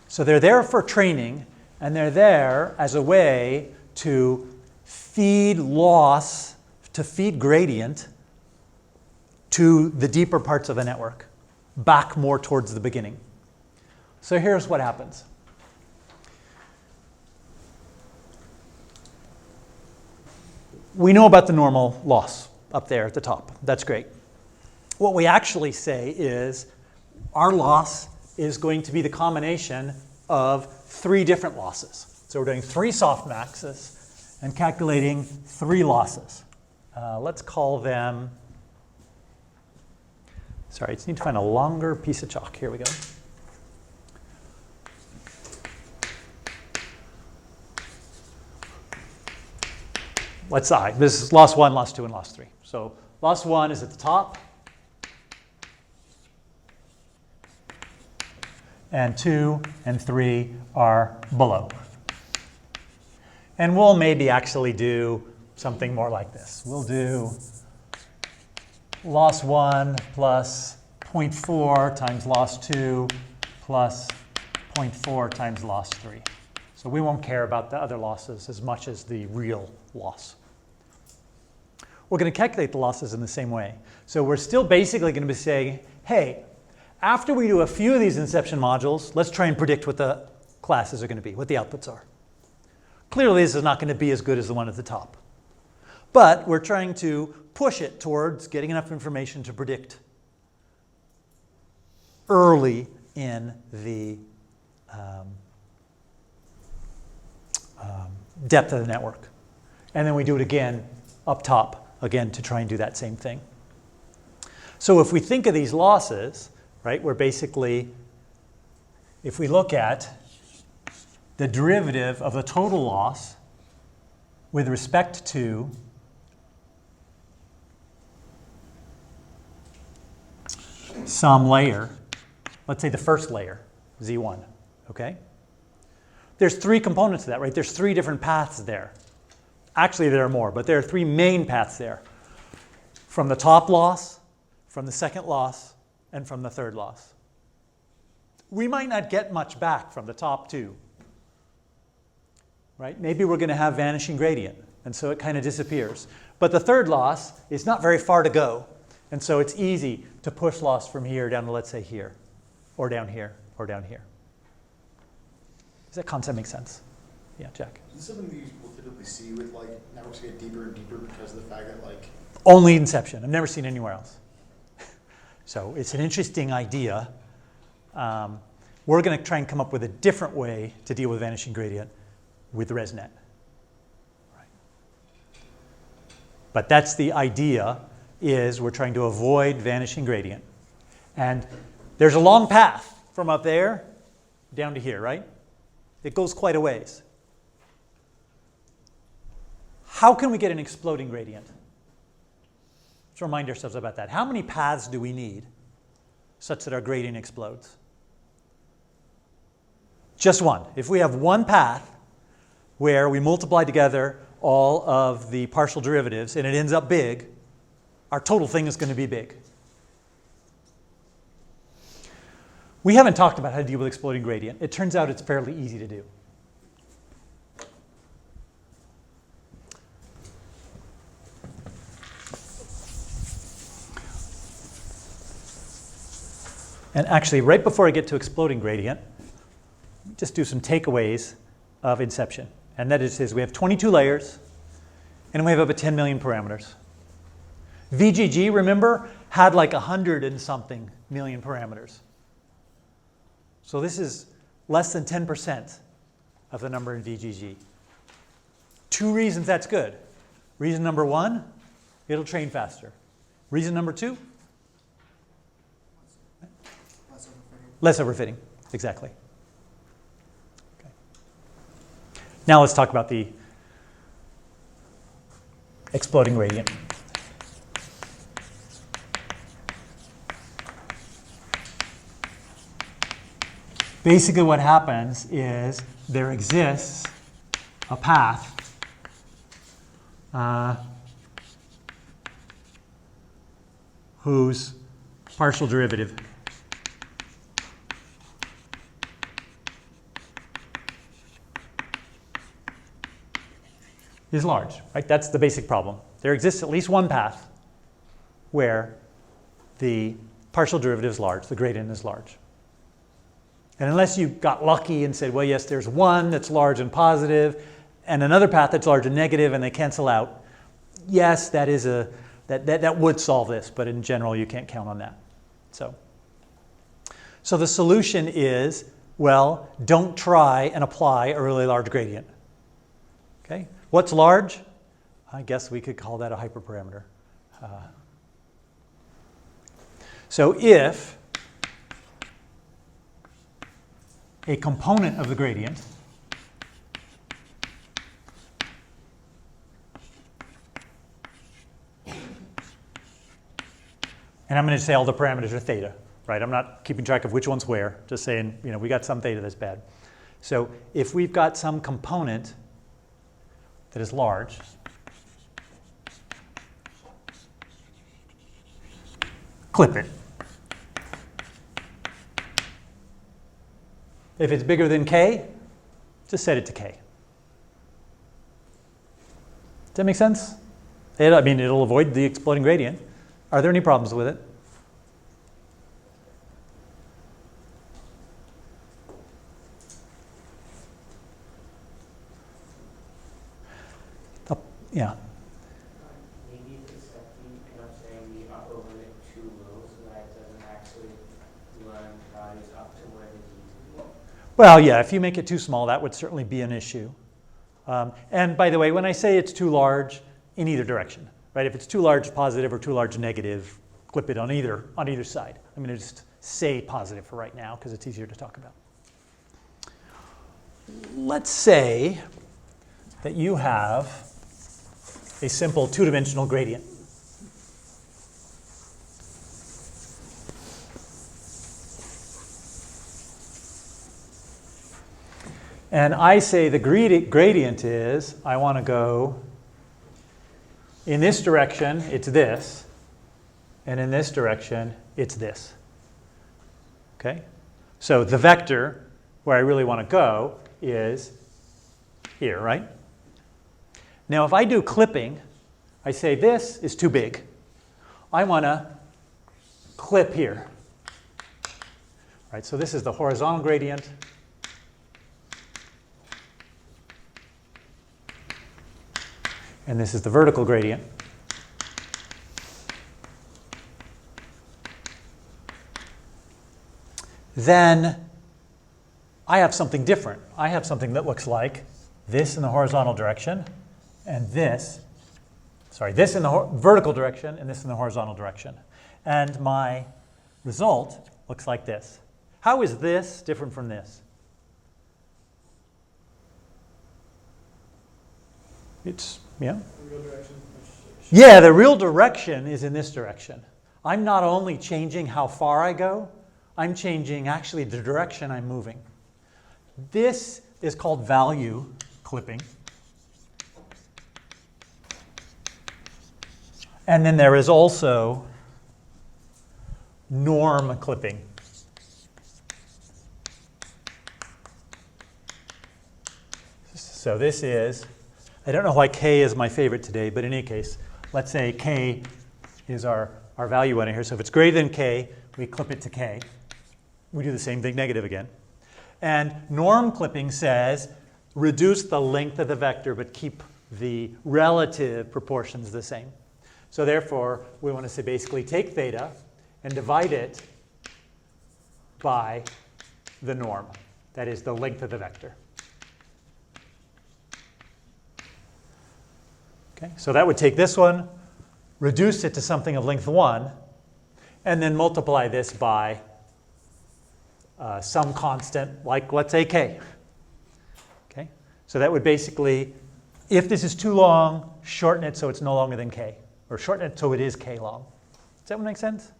So they're there for training, and they're there as a way to feed loss, to feed gradient to the deeper parts of the network, back more towards the beginning. So here's what happens. We know about the normal loss up there at the top. That's great. What we actually say is our loss is going to be the combination of 3 different losses. So we're doing 3 softmaxes and calculating 3 losses. Let's call them, sorry, I just need to find a longer piece of chalk. Here we go. Let's say this is loss 1, loss 2, and loss 3. So loss 1 is at the top, and 2 and 3 are below. And we'll maybe actually do something more like this. We'll do loss 1 plus 0.4 times loss 2 plus 0.4 times loss 3. So we won't care about the other losses as much as the real loss. We're going to calculate the losses in the same way. So we're still basically going to be saying, hey, after we do a few of these Inception modules, let's try and predict what the classes are going to be, what the outputs are. Clearly, this is not going to be as good as the one at the top. But we're trying to push it towards getting enough information to predict early in the depth of the network. And then we do it again up top, again, to try and do that same thing. So if we think of these losses, right, we're basically, if we look at the derivative of the total loss with respect to some layer, let's say the first layer, Z1, okay? there's three components to that, right? There's three different paths there. Actually, there are more, but there are three main paths there. From the top loss, from the second loss, and from the third loss. We might not get much back from the top two, right? Maybe we're going to have vanishing gradient, and so it kind of disappears. But the third loss is not very far to go, and so it's easy to push loss from here down to, let's say, here, or down here, or down here. Does that concept make sense? Yeah, Jack. Is this something that you will typically see with like networks get deeper and deeper because of the fact that like Only Inception. I've never seen it anywhere else. So it's an interesting idea. We're going to try and come up with a different way to deal with vanishing gradient with ResNet. Right. But that's the idea, is we're trying to avoid vanishing gradient. And there's a long path from up there down to here, right? It goes quite a ways. How can we get an exploding gradient? Let's remind ourselves about that. How many paths do we need such that our gradient explodes? Just one. If we have one path where we multiply together all of the partial derivatives and it ends up big, our total thing is going to be big. We haven't talked about how to deal with exploding gradient. It turns out it's fairly easy to do. And actually, right before I get to exploding gradient, just do some takeaways of Inception. And that is we have 22 layers, and we have about 10 million parameters. VGG, remember, had like 100 and something million parameters. So this is less than 10% of the number in VGG. Two reasons that's good. Reason number one, it'll train faster. Reason number two, less overfitting, exactly. Okay. Now let's talk about the exploding gradient. Basically what happens is there exists a path whose partial derivative is large, right? That's the basic problem. There exists at least one path where the partial derivative is large, the gradient is large. And unless you got lucky and said, well, yes, there's one that's large and positive, and another path that's large and negative, and they cancel out, yes, that is that would solve this, but in general, you can't count on that. So the solution is, well, don't try and apply a really large gradient. Okay? What's large? I guess we could call that a hyperparameter. So if a component of the gradient and I'm going to say all the parameters are theta, right? I'm not keeping track of which one's where, just saying, we got some theta that's bad. So if we've got some component that is large, clip it. If it's bigger than k, just set it to k. Does that make sense? It'll avoid the exploding gradient. Are there any problems with it? Yeah. Maybe it's end up saying the upper limit too low so that it doesn't actually run values up to where they need to be. Well, yeah, if you make it too small, that would certainly be an issue. And by the way, when I say it's too large, in either direction, right? If it's too large positive or too large negative, clip it on either side. I'm going to just say positive for right now because it's easier to talk about. Let's say that you have a simple two-dimensional gradient. And I say the gradient is, I want to go in this direction, it's this. And in this direction, it's this. Okay? So the vector where I really want to go is here, right? Now if I do clipping, I say this is too big. I want to clip here. Right, so this is the horizontal gradient. And this is the vertical gradient. Then I have something different. I have something that looks like this in the horizontal direction, and this in the vertical direction, and this in the horizontal direction. And my result looks like this. How is this different from this? It's, yeah. Yeah, the real direction is in this direction. I'm not only changing how far I go, I'm changing actually the direction I'm moving. This is called value clipping. And then there is also norm clipping. So this is, I don't know why k is my favorite today, but in any case, let's say k is our value in here. So if it's greater than k, we clip it to k. We do the same thing, negative again. And norm clipping says reduce the length of the vector but keep the relative proportions the same. So therefore, we want to say basically take theta and divide it by the norm. That is the length of the vector. Okay, so that would take this one, reduce it to something of length 1, and then multiply this by some constant, like let's say k. Okay, so that would basically, if this is too long, shorten it so it's no longer than k, or shorten it so it is k long. Does that make sense?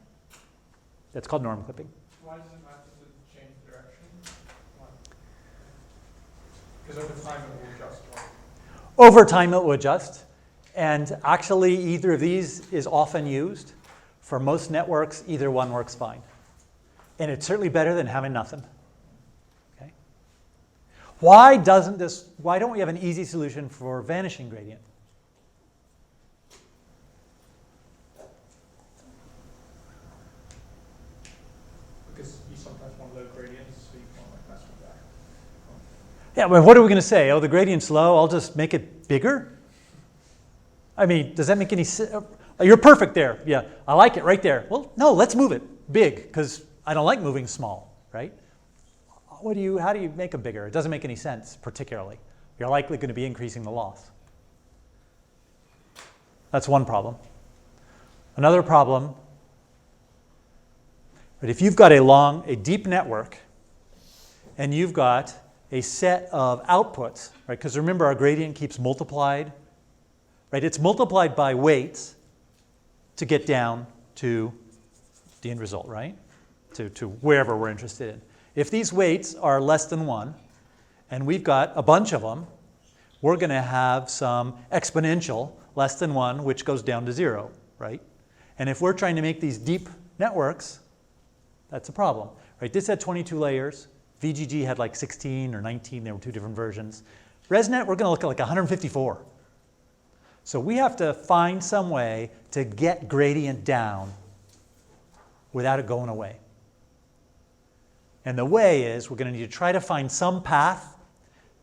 That's called norm clipping. Why does it matter to change direction? Because over time it will adjust, right? Over time it will adjust. And actually, either of these is often used. For most networks, either one works fine. And it's certainly better than having nothing. Okay? Why don't we have an easy solution for vanishing gradient? Because you sometimes want low gradients, so you can't like mess with that. Yeah, but what are we going to say? Oh, the gradient's low, I'll just make it bigger? I mean, does that make any sense? You're perfect there. Yeah, I like it right there. Well, no, let's move it big, because I don't like moving small, right? How do you make them bigger? It doesn't make any sense, particularly. You're likely going to be increasing the loss. That's one problem. Another problem, right, if you've got a deep network, and you've got a set of outputs, right? Because remember, our gradient keeps multiplied. Right, it's multiplied by weights to get down to the end result, right? To wherever we're interested in. If these weights are less than 1, and we've got a bunch of them, we're going to have some exponential less than 1, which goes down to 0, right? And if we're trying to make these deep networks, that's a problem, right? This had 22 layers. VGG had like 16 or 19. There were 2 different versions. ResNet, we're going to look at like 154. So we have to find some way to get gradient down without it going away. And the way is we're going to need to try to find some path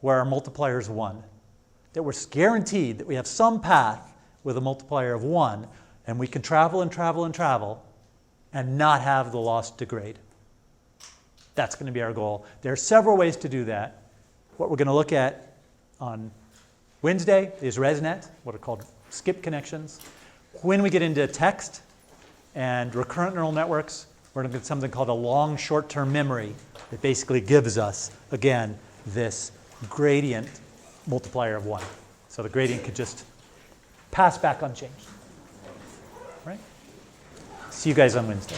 where our multiplier is 1. That we're guaranteed that we have some path with a multiplier of 1, and we can travel and travel and travel and not have the loss degrade. That's going to be our goal. There are several ways to do that. What we're going to look at on Wednesday is ResNet, what are called skip connections. When we get into text and recurrent neural networks, we're going to get something called a long short-term memory that basically gives us, again, this gradient multiplier of 1. So the gradient could just pass back unchanged. Right? See you guys on Wednesday.